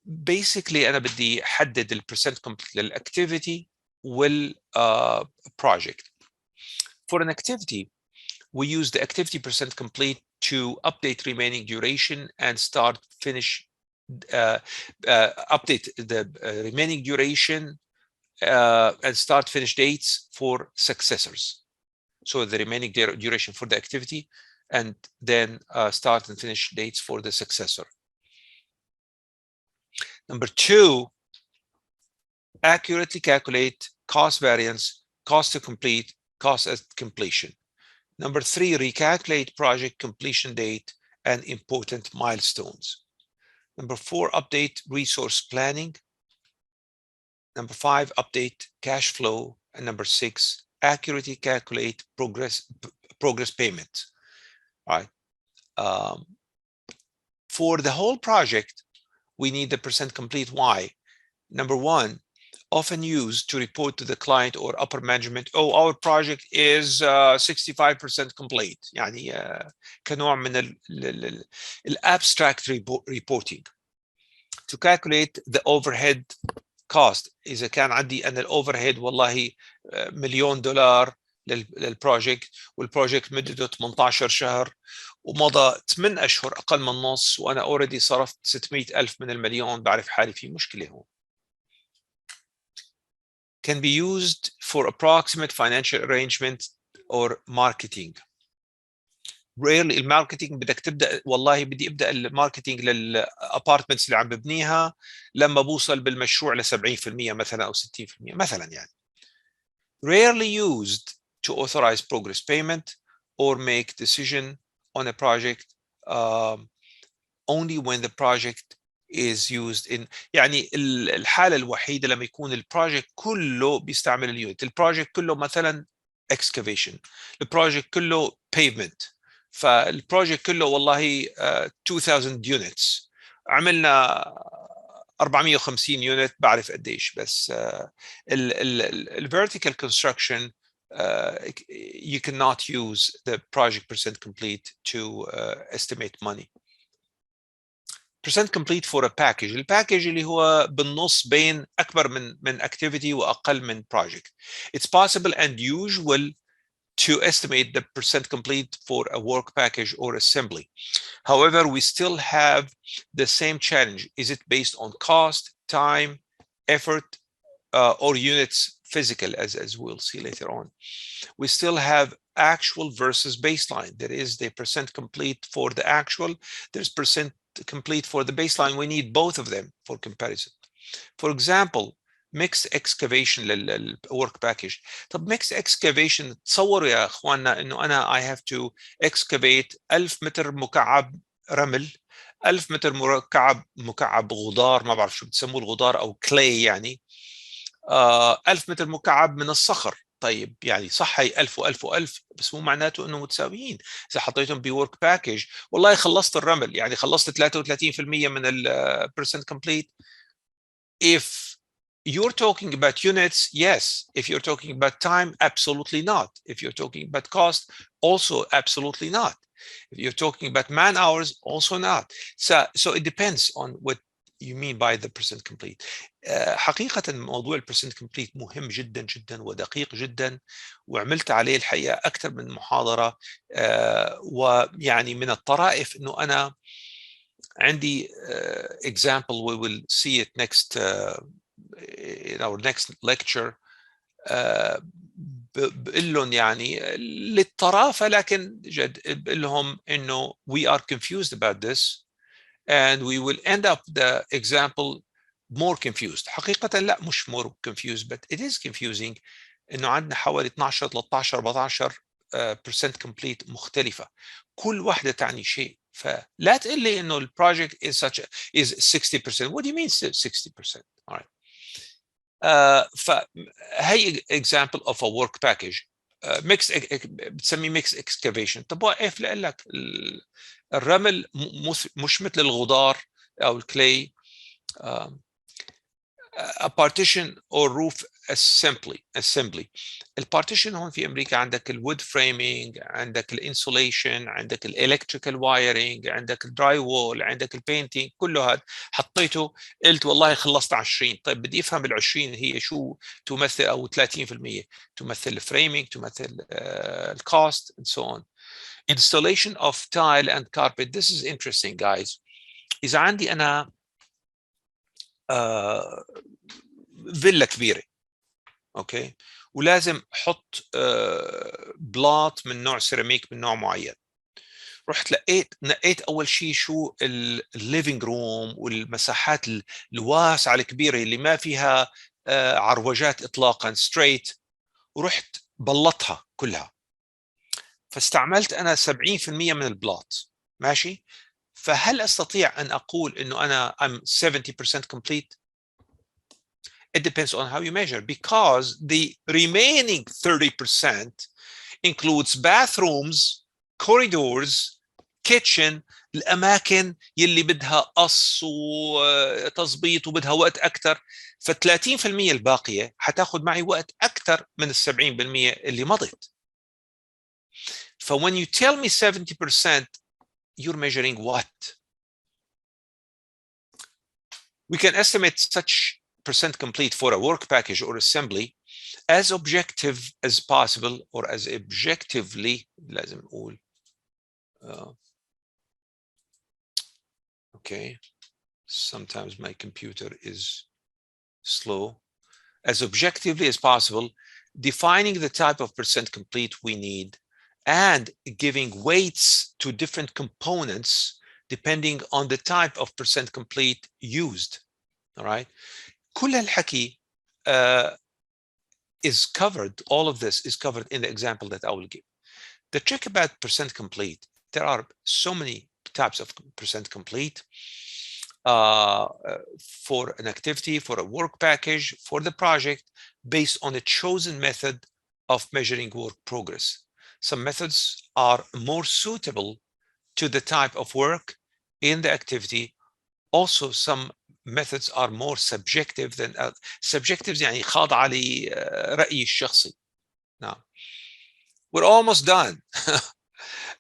Basically أنا بدي أحدد ال percent complete للactivity project. For an activity, we use the activity percent complete to update remaining duration and update the remaining duration and start finish dates for successors. So the remaining duration for the activity and then start and finish dates for the successor. Number 2, accurately calculate cost variance, cost to complete, cost at completion. Number 3, recalculate project completion date and important milestones. Number 4, update resource planning. Number 5, update cash flow. And number 6, accurately calculate progress payment. All right. For the whole project, we need the percent complete. Why? Number 1, often used to report to the client or upper management, oh, our project is 65% complete. يعني كنوع من الابstract reporting. To calculate the overhead cost. إذا كان عندي أنا الأوفرهيد والله $1,000,000 للبروجكت والبروجكت مدته 18 شهر ومضى 8 أشهر أقل من نص وأنا already صرفت 600,000 من المليون، بعرف حالي في مشكلة هون. Can be used for approximate financial arrangement or marketing. Rarely الماركتينج بدك تبدا، والله بدي ابدا الماركتينج للابارتمنتس اللي عم ببنيها لما بوصل بالمشروع ل 70% مثلا او 60% مثلا يعني. rarely used to authorize progress payment or make decision on a project only when the project is used in يعني الحالة الوحيدة لما يكون البروجكت كله بيستعمل اليونت. البروجكت كله مثلا excavation، البروجكت كله pavement، فالبروجكت كله والله 2000 units، عملنا 450 يونت بعرف قديش. بس ال vertical construction you cannot use the project percent complete to estimate money. percent complete for a package، الباكج اللي هو بالنص بين أكبر من activity وأقل من project. It's possible and usual to estimate the percent complete for a work package or assembly. However, we still have the same challenge. Is it based on cost, time, effort, or units physical, as we'll see later on? We still have actual versus baseline. There is the percent complete for the actual, there's percent complete for the baseline. We need both of them for comparison. For example, mixed excavation للwork package. طب mixed excavation تصوروا يا اخواننا انه انا I have to excavate 1000 متر مكعب رمل، 1000 متر مكعب غدار، ما بعرف شو بتسموه الغدار او clay يعني، 1000 متر مكعب من الصخر. طيب يعني صح هي 1000 و1000 و1000 بس مو معناته انه متساويين. اذا حطيتهم بورك باكج والله خلصت الرمل يعني خلصت 33% من البرسنت كومبليت. If you're talking about units, yes. If you're talking about time, absolutely not. If you're talking about cost, also absolutely not. If you're talking about man hours, also not. So it depends on what you mean by the percent complete. حقيقة موضوع البرسنت كومبليت مهم جدا جدا ودقيق جدا، وعملت عليه الحقيقة أكثر من محاضرة. ويعني من الطرائف إنه أنا عندي example we will see it next in our next lecture. بقول لهم يعني للطرافة لكن جد بقول لهم إنه we are confused about this and we will end up the example more confused. حقيقة لا مش more confused but it is confusing إنه عندنا حوالي 12 13 14 percent complete مختلفة، كل واحدة تعني شيء. فلا تقول لي إنه البروجكت is such is 60%. What do you mean 60%? All right. فهي example of a work package. mixed بتسميه mixed excavation. طب واقف لأقول لك الرمل مش مثل الغدار أو الكلي. a partition or roof assembly. البارتيشن هون في امريكا عندك الwood framing، عندك الانسوليشن، عندك الالكتريكال وايرنج، عندك الدراي وول، عندك البينتينج، كله هذا حطيته قلت والله خلصت 20. طيب بدي افهم ال20 هي شو تمثل او 30% تمثل الفريمينج، تمثل الكوست and so on. Installation of tile and carpet. This is interesting guys. إذا عندي أنا فيلا كبيرة أوكي ولازم أحط بلاط من نوع سيراميك من نوع معين، رحت نقيت أول شيء شو الليفينج روم والمساحات الواسعة الكبيرة اللي ما فيها عروجات إطلاقا straight، ورحت بلطها كلها، فاستعملت أنا 70% من البلاط ماشي. فهل أستطيع أن أقول إنه أنا I'm 70% complete؟ It depends on how you measure, because the remaining 30% includes bathrooms, corridors, kitchen، الأماكن يلي بدها قص وتظبيط وبدها وقت أكثر. ف30% الباقية حتاخذ معي وقت أكثر من ال70% اللي مضت. ف when you tell me 70%, you're measuring what? We can estimate such percent complete for a work package or assembly as objective as possible, or as objectively لازم نقول okay, sometimes my computer is slow, as objectively as possible, defining the type of percent complete we need and giving weights to different components depending on the type of percent complete used. All right. كل هالحكي is covered, all of this is covered in the example that I will give. The trick about percent complete, there are so many types of percent complete for an activity, for a work package, for the project, based on a chosen method of measuring work progress. Some methods are more suitable to the type of work in the activity. Also, some methods are more subjective than subjectives, يعني خاضعة لرأيي الشخصي. Now, we're almost done.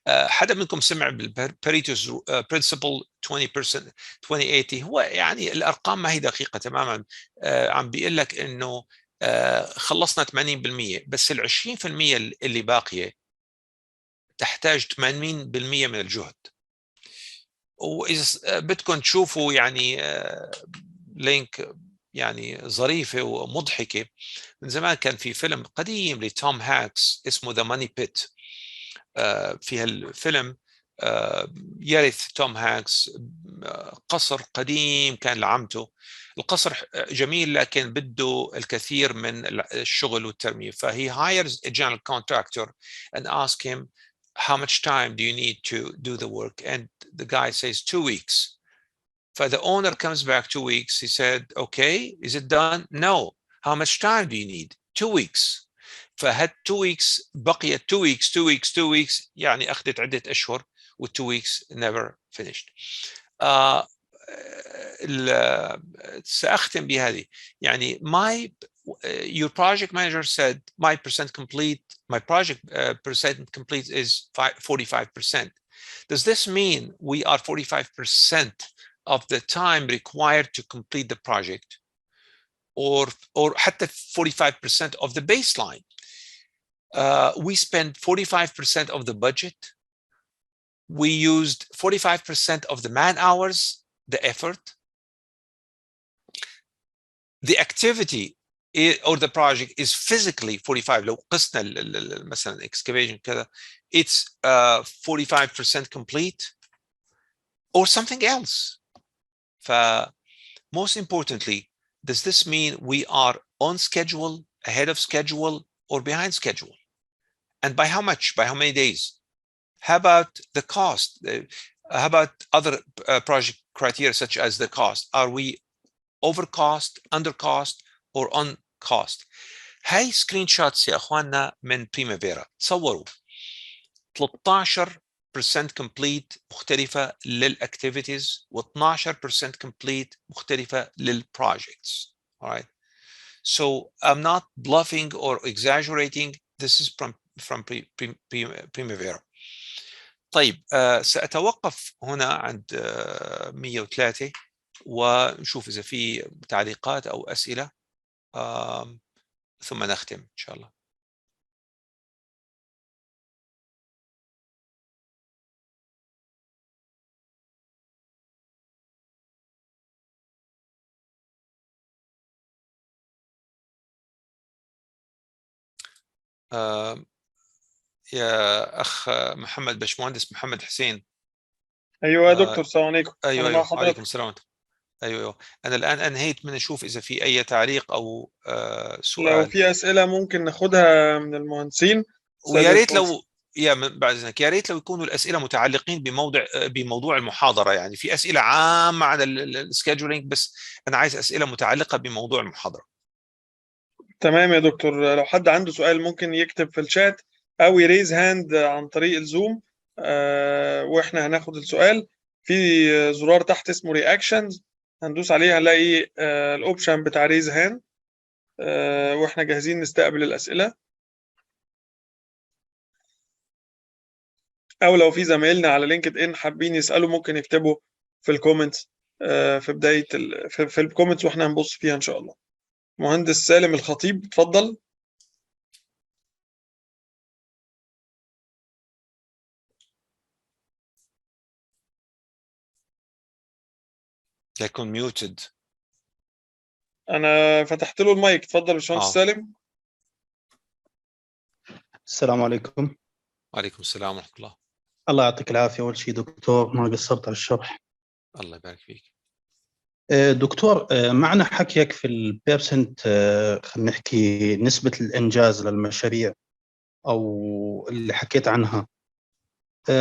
حدا منكم سمع بالباريتو's principle 20% 20-80؟ هو يعني الارقام ما هي دقيقه تماما. عم بيقول لك انه خلصنا 80%، بس ال 20% اللي باقيه تحتاج 80% من الجهد. واذا بدكم تشوفوا يعني لينك يعني ظريفه ومضحكه، من زمان كان في فيلم قديم لتوم هاكس اسمه ذا ماني بيت. في هالفيلم يرث توم هانكس قصر قديم كان لعمته. القصر جميل لكن بده الكثير من الشغل والترميم، فهي hires a general contractor and ask him how much time do you need to do the work, and the guy says 2 weeks. The owner comes back 2 weeks. He said, okay, is it done? No. How much time do you need? 2 weeks. فهاد 2 weeks بقيت 2 weeks 2 weeks 2 weeks، يعني أخذت عدة أشهر و 2 weeks never finished. سأختم بهذه. يعني your project manager said my project percent complete is 45%. Does this mean we are 45% of the time required to complete the project, or حتى 45% of the baseline? We spent 45% of the budget. We used 45% of the man hours, the effort. The activity or the project is physically 45. لو قسنا مثلا excavation كذا, it's 45% complete or something else. Most importantly, does this mean we are on schedule, ahead of schedule, or behind schedule? And by how much? By how many days? How about the cost? How about other project criteria such as the cost? Are we over cost, under cost, or on cost? هاي سكرين شوتس يا اخواننا من بريمافيرا. تصوروا 13% complete مختلفة للactivities و 12% complete مختلفة للprojects. All right. So I'm not bluffing or exaggerating. This is from Primavera. طيب سأتوقف هنا عند 103 ونشوف إذا في تعليقات أو أسئلة ثم نختم إن شاء الله. يا أخ محمد باشمهندس محمد حسين. أيوة يا دكتور، السلام عليكم. أيوة وعليكم السلام. أيوة أنا الآن أنهيت من أشوف إذا في أي تعليق أو سؤال. لو في أسئلة ممكن ناخدها من المهندسين. ويا ريت لو بعد إذنك يا ريت لو يكونوا الأسئلة متعلقين بموضوع المحاضرة. يعني في أسئلة عامة عن السكيدجولينج، بس أنا عايز أسئلة متعلقة بموضوع المحاضرة. تمام يا دكتور، لو حد عنده سؤال ممكن يكتب في الشات أو يريز هاند عن طريق الزوم، وإحنا هناخد السؤال. في زرار تحت اسمه رياكشنز، هندوس عليه هنلاقي الأوبشن بتاع ريز هاند، وإحنا جاهزين نستقبل الأسئلة. أو لو في زمايلنا على لينكد إن حابين يسألوا ممكن يكتبوا في الكومنتس في بداية في الكومنتس وإحنا هنبص فيها إن شاء الله. مهندس سالم الخطيب اتفضل. يكون ميوتد. أنا فتحت له المايك، اتفضل باشمهندس سالم. السلام عليكم. وعليكم السلام ورحمة الله. الله يعطيك العافية. أول شيء دكتور ما قصرت على الشرح. الله يبارك فيك. دكتور، معنى حكيك في البيرسنت، خلينا نحكي نسبة الإنجاز للمشاريع أو اللي حكيت عنها،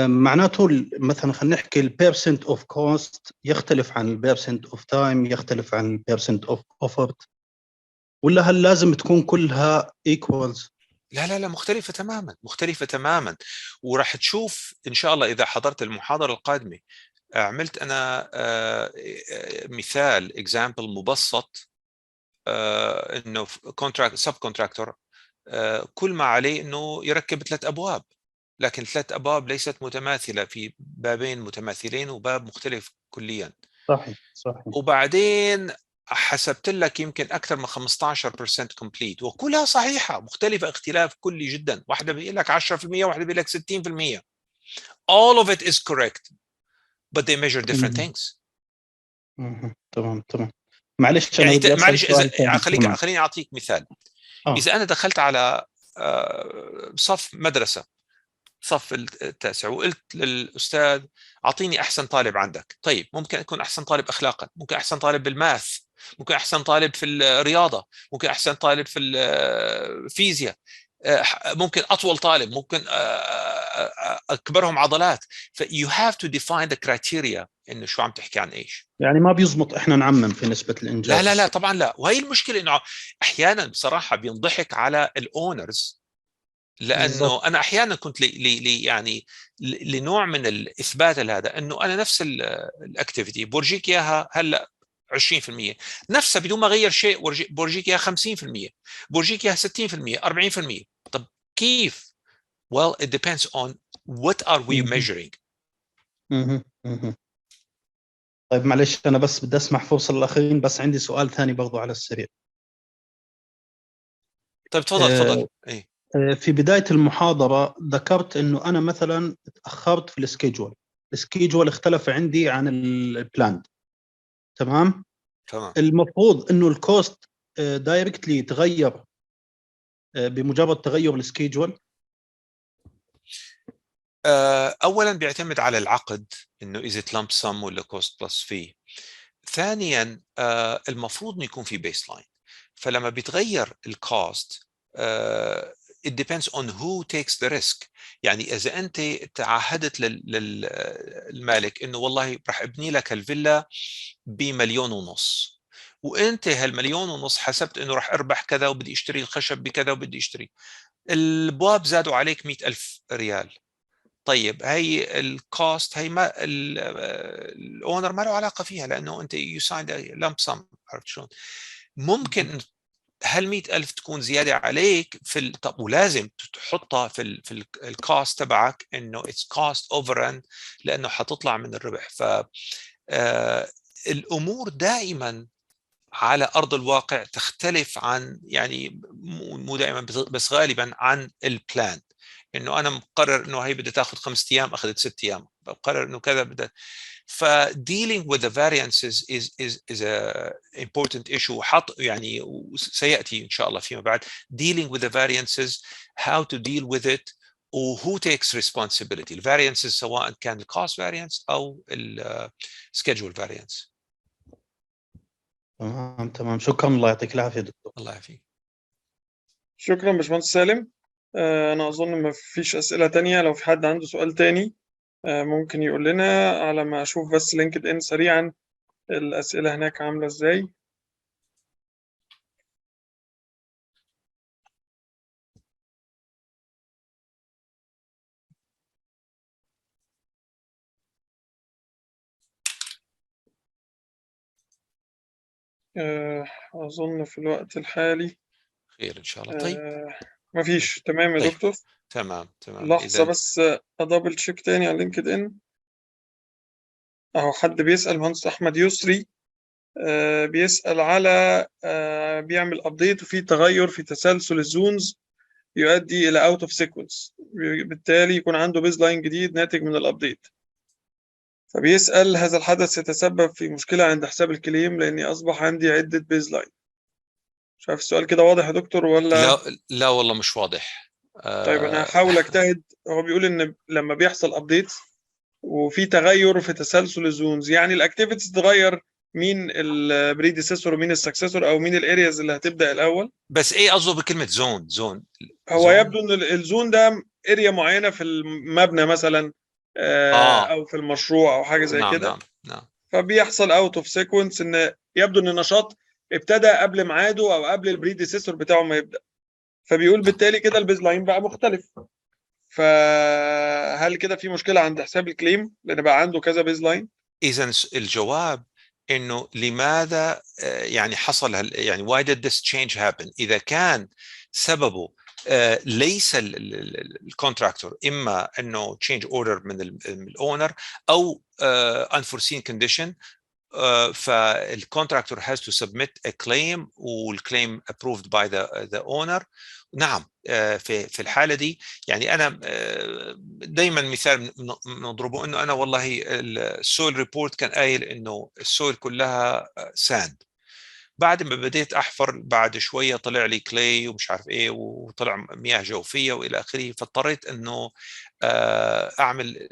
معناته مثلا خلينا نحكي البيرسنت اوف كوست يختلف عن البيرسنت اوف تايم، يختلف عن البيرسنت اوف اوفرت، ولا هل لازم تكون كلها ايكوالز؟ لا لا لا، مختلفة تماما، مختلفة تماما. وراح تشوف إن شاء الله إذا حضرت المحاضرة القادمة. عملت أنا مثال example مبسط، إنه كونتراكت سب كونتراكتور كل ما عليه إنه يركب 3 أبواب، لكن 3 أبواب ليست متماثلة، في بابين متماثلين وباب مختلف كليا. صحيح صحيح. وبعدين حسبت لك يمكن أكثر من 15% complete، وكلها صحيحة، مختلفة اختلاف كلي جدا. واحدة بيقول لك 10%، واحدة بيقول لك 60%. all of it is correct but they measure different things. تمام تمام. معلش أنا يعني بدي أسأل معلش، سؤال ثاني. خليني أعطيك مثال. إذا أنا دخلت على صف مدرسة، صف التاسع، وقلت للأستاذ أعطيني أحسن طالب عندك. طيب، ممكن يكون أحسن طالب أخلاقا، ممكن أحسن طالب بالماث، ممكن أحسن طالب في الرياضة، ممكن أحسن طالب في الفيزياء، ممكن أطول طالب، ممكن أكبرهم عضلات. ف you have to define the criteria إنه شو عم تحكي عن إيش. يعني ما بيزبط إحنا نعمم في نسبة الإنجاز. لا لا لا طبعا لا. وهي المشكلة إنه أحيانا بصراحة بينضحك على الأونرز، لانه بالضبط. انا احيانا كنت يعني لنوع من الاثبات لهذا، انه انا نفس الاكتيفيتي بورجيك اياها هلا 20%، نفسها بدون ما اغير شيء بورجيك اياها 50%، بورجيك اياها 60%، 40%. طب كيف؟ well it depends on what are we measuring. طيب معلش أنا بس بدي أسمح فرصة للآخرين، بس عندي سؤال ثاني برضو على السريع. طيب تفضل. ايه، في بداية المحاضرة ذكرت إنه أنا مثلا تأخرت في السكيجول اختلف عندي عن البلاند. تمام. المفروض إنه الكوست دايركتلي يتغير بمجرد تغير السكيجول. اولا بيعتمد على العقد، انه اذا لامب سم ولا كوست بلس في. ثانيا المفروض انه يكون في بيس لاين. فلما بيتغير الكوست it depends on who takes the risk. يعني اذا انت تعهدت للمالك انه والله راح ابني لك الفيلا ب1,500,000، وانت هال1,500,000 حسبت انه راح اربح كذا، وبدي اشتري الخشب بكذا، وبدي اشتري البواب، زادوا عليك 100,000 ريال. طيب هي الكوست، هي ما الاونر ما له علاقه فيها، لانه انت يو سايند لامب سم. عرفت شلون؟ ممكن هل 100,000 تكون زياده عليك في طب ولازم تحطها في الكوست تبعك، انه اتس كوست اوفر، لانه حتطلع من الربح. ف الامور دائما على ارض الواقع تختلف عن، يعني مو دائما بس غالبا عن البلان. انه انا مقرر انه هي بدها تاخذ 5 ايام، اخذت 6 ايام. بقرر انه كذا بدها. ف dealing with the variances is a important issue. يعني سياتي ان شاء الله فيما بعد dealing with the variances, how to deal with it, و who takes responsibility. الفاريانسز سواء كان الكوست فاريانس او السكيدجول فاريانس. تمام. شكرا، الله يعطيك العافيه دكتور. الله يعافيك. شكرا باشمهندس سالم. أنا أظن ما فيش أسئلة تانية. لو في حد عنده سؤال تاني ممكن يقول لنا، على ما أشوف بس لينكد إن سريعا الأسئلة هناك عاملة إزاي. أظن في الوقت الحالي خير ان شاء الله. طيب ما فيش. تمام يا طيب. دكتور. تمام لحظة بس أدبل تشيك تاني على لينكد إن. أهو حد بيسأل، مهندس أحمد يسري بيسأل على بيعمل أبديت وفي تغير في تسلسل الزونز يؤدي إلى أوت أوف سيكونس، بالتالي يكون عنده بيز لاين جديد ناتج من الأبديت. فبيسأل هذا الحدث يتسبب في مشكلة عند حساب الكليم لأني أصبح عندي عدة بيز لاين. مش عارف السؤال كده واضح يا دكتور ولا؟ لا والله مش واضح. طيب أنا هحاول أجتهد. هو بيقول إن لما بيحصل أبديت وفي تغير في تسلسل الزونز، يعني الأكتيفيتيز تتغير مين البريديسيسور ومين السكسسور او مين الارياز اللي هتبدا الاول. بس ايه قصده بكلمه زون؟ هو يبدو ان الزون ده اريا معينه في المبنى مثلا، او في المشروع او حاجه زي كده. نعم. فبيحصل اوت اوف سيكونس ان يبدو ان النشاط ابتدى قبل ميعاده او قبل البريديسيسور بتاعه ما يبدا، فبيقول بالتالي كده البيز لاين بقى مختلف. فهل كده في مشكله عند حساب الكليم لان بقى عنده كذا بيز لاين؟ اذا الجواب انه لماذا يعني حصل يعني why did this change happen؟ اذا كان سببه ليس الكونتراكتور، اما انه change order من الاونر او unforeseen condition، فالcontractor has to submit a claim والclaim approved by the owner. نعم، في الحالة دي يعني أنا دايما مثال نضربه إنه أنا والله السويل ريبورت كان قايل إنه السويل كلها ساند، بعد ما بديت أحفر بعد شوية طلع لي كلاي ومش عارف إيه وطلع مياه جوفية وإلى آخره، فاضطريت إنه أعمل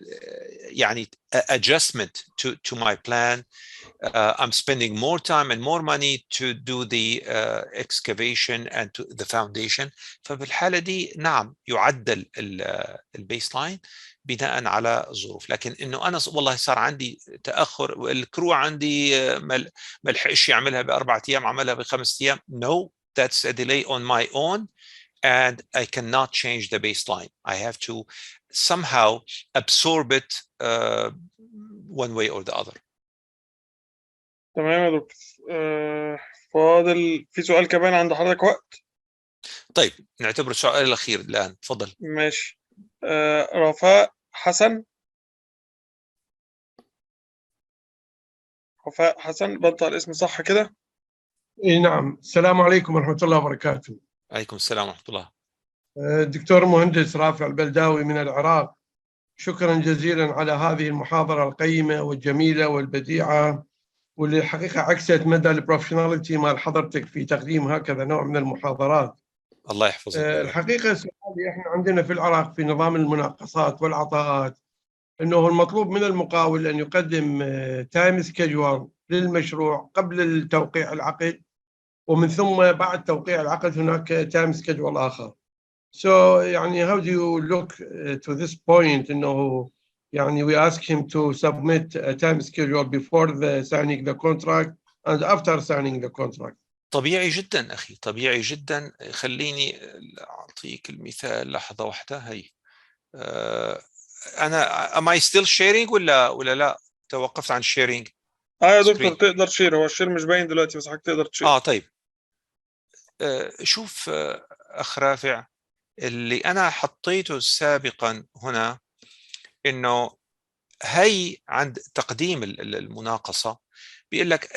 يعني adjustment to my plan. I'm spending more time and more money to do the excavation and to the foundation. فبالحالة دي نعم يعدل البيس لاين بناء على الظروف، لكن انه انا والله صار عندي تاخر والكرو عندي ما لحقش يعملها ب4 ايام عملها ب5 ايام. No, that's a delay on my own and I cannot change the baseline. I have to somehow absorb it one way or the other. تمام يا دكتور. فاضل في سؤال كمان عند حضرتك وقت؟ طيب نعتبر السؤال الأخير الآن، تفضل. ماشي. رفاء حسن. وفاء حسن، بنطق الاسم صح كده؟ اي نعم. السلام عليكم ورحمة الله وبركاته. عليكم السلام ورحمة الله. دكتور مهندس رافع البلداوي من العراق، شكرا جزيلا على هذه المحاضرة القيمة والجميلة والبديعة، واللي الحقيقة عكست مدى البروفيشناليتي مال حضرتك في تقديم هكذا نوع من المحاضرات. الله يحفظك. الحقيقة سؤالي، احنا عندنا في العراق في نظام المناقصات والعطاءات انه المطلوب من المقاول ان يقدم تايم سكيدول للمشروع قبل توقيع العقد، ومن ثم بعد توقيع العقد هناك تايم سكيدول آخر. So يعني how do you look to this point إنه يعني we ask him to submit a time schedule before the signing the contract and after signing the contract. طبيعي جدا أخي، طبيعي جدا. خليني أعطيك المثال لحظة واحدة. هي أنا am I still sharing ولا لا؟ توقفت عن sharing. يا دكتور تقدر تشير، هو الشير مش باين دلوقتي بس حضرتك تقدر تشير. طيب. شوف أخ رافع، اللي أنا حطيته سابقا هنا إنه هي عند تقديم المناقصة بيقول لك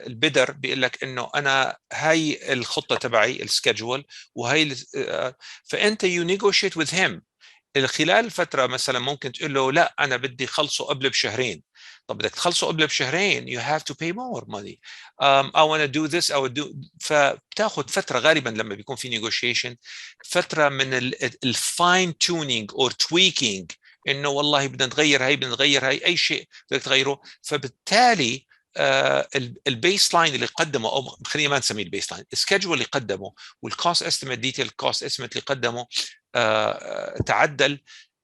البيدر بيقول لك إنه أنا هي الخطة تبعي السكجول وهي فأنت you negotiate with him. خلال فترة مثلا ممكن تقول له لا أنا بدي خلصه قبل بشهرين. طب بدك تخلصه قبل بشهرين you have to pay more money. I want to do this I would do. فبتاخد فترة غالبا لما بيكون في negotiation، فترة من الفاين تونينج or tweaking، إنه والله بدنا نغير هاي بدنا نغير هاي أي شيء بدك تغيره. فبالتالي البيس لاين اللي قدمه، او خلينا ما نسميه البيس لاين، السكجول اللي قدمه والكوست استيميت ديتيل كوست استيميت اللي قدمه تعدل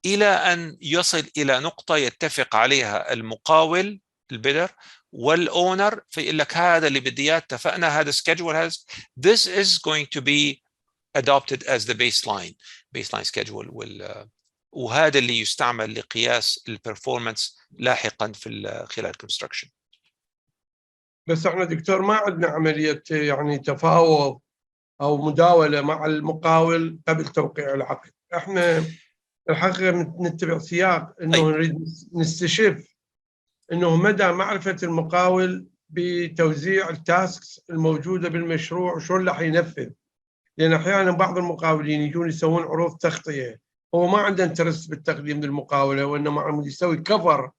الى ان يصل الى نقطه يتفق عليها المقاول البيدر والاونر، فيقول لك هذا اللي بدي اياه، اتفقنا، هذا سكجول، هذا this is going to be adopted as the baseline schedule. وهذا اللي يستعمل لقياس البرفورمانس لاحقا في خلال الكونستراكشن. بس احنا دكتور ما عندنا عملية يعني تفاوض أو مداولة مع المقاول قبل توقيع العقد. احنا الحقيقة نتبع سياق إنه نريد نستشف إنه مدى معرفة المقاول بتوزيع التاسكس الموجودة بالمشروع وشون راح ينفذ. لأن أحيانا بعض المقاولين يجون يسوون عروض تغطية، هو ما عنده انترست بالتقديم للمقاولة، وإنما عم يسوي كفر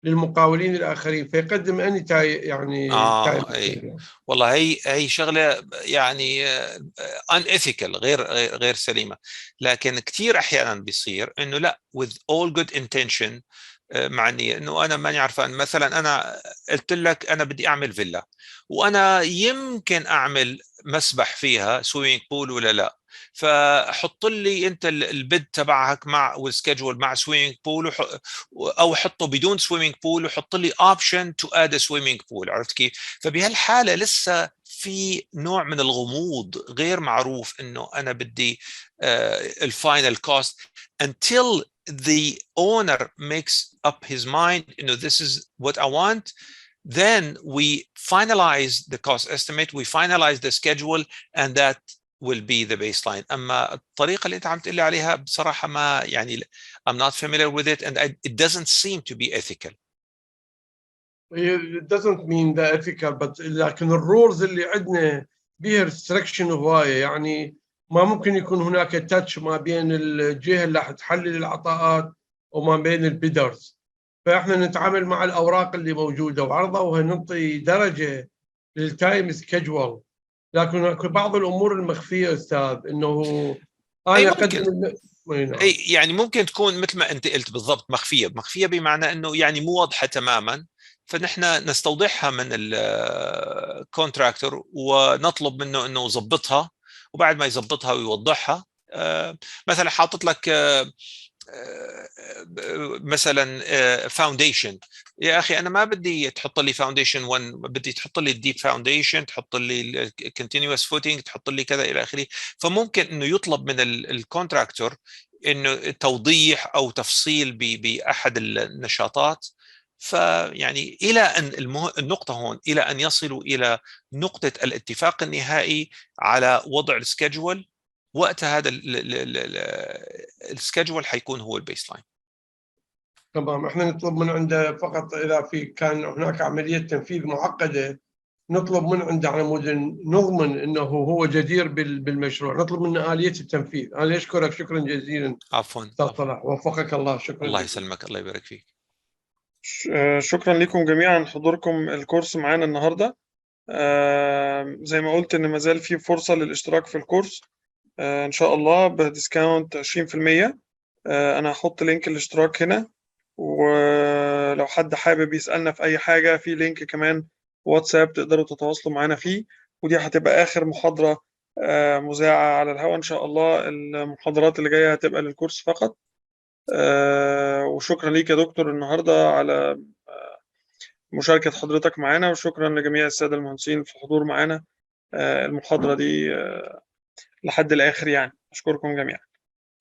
للمقاولين الاخرين، فيقدم اني يعني أي. والله هي شغله يعني unethical، غير سليمه. لكن كثير احيانا بيصير انه لا with all good intention، معني انه انا ماني عارفان، مثلا انا قلت لك انا بدي اعمل فيلا، وانا يمكن اعمل مسبح فيها سويمينج بول ولا لا، فحط لي انت البيد تبعك مع والسكجول مع سويمينج بول، او حطه بدون سويمينج بول وحط لي اوبشن تو اد سويمينج بول. عرفت كيف؟ فبهالحاله لسه في نوع من الغموض، غير معروف انه انا بدي الفاينل كوست until the owner makes up his mind, this is what I want. Then we finalize the cost estimate, we finalize the schedule, and that will be the baseline. أما الطريقة اللي أنت عم تقول لي عليها بصراحة ما يعني I'm not familiar with it, and it doesn't seem to be ethical. It doesn't mean the ethical, but لكن الرولز اللي عندنا بيها ريستركشن هواية، يعني ما ممكن يكون هناك تاتش ما بين الجهة اللي حتحلل العطاءات وما بين البيدرز. فاحنا نتعامل مع الأوراق اللي موجودة وعرضوها، نعطي درجة للتايم سكجول. لكن بعض الأمور المخفية أستاذ، إنه أنا أقدم يعني ممكن تكون مثل ما أنت قلت بالضبط مخفية بمعنى أنه يعني مو واضحة تماما، فنحن نستوضحها من الكونتراكتور ونطلب منه انه يظبطها، وبعد ما يظبطها ويوضحها مثلا حاطط لك مثلا فاونديشن، يا اخي انا ما بدي تحط لي فاونديشن 1، بدي تحط لي الديب فاونديشن، تحط لي الكونتينوس فوتنج، تحط لي كذا الى اخره. فممكن انه يطلب من الكونتراكتور انه توضيح او تفصيل باحد النشاطات. فيعني الى ان النقطه هون الى ان يصلوا الى نقطه الاتفاق النهائي على وضع السكجول، وقتها هذا السكجول حيكون هو البيس لاين. تمام. احنا نطلب من عنده فقط اذا كان هناك عمليه تنفيذ معقده، نطلب من عنده على مود نضمن انه هو جدير بالمشروع، نطلب منه اليه التنفيذ. انا اشكرك شكرا جزيلا. عفوا. استاذ طلع، وفقك الله. شكرا. الله يسلمك، الله يبارك فيك. شكرا لكم جميعا حضوركم الكورس معانا النهارده. زي ما قلت ان ما زال في فرصه للاشتراك في الكورس ان شاء الله بديسكاونت 20%. انا هحط لينك الاشتراك هنا، ولو حد حابب يسالنا في اي حاجه في لينك كمان واتساب تقدروا تتواصلوا معنا فيه. ودي هتبقى اخر محاضره مذاعه على الهواء ان شاء الله. المحاضرات اللي جايه هتبقى للكورس فقط. وشكرا ليك يا دكتور النهارده على مشاركة حضرتك معنا، وشكرا لجميع السادة المهندسين في الحضور معنا المحاضرة دي لحد الآخر. يعني أشكركم جميعا.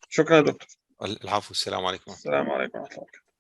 شكرا يا دكتور. العفو. السلام عليكم. السلام عليكم ورحمة الله وبركاته.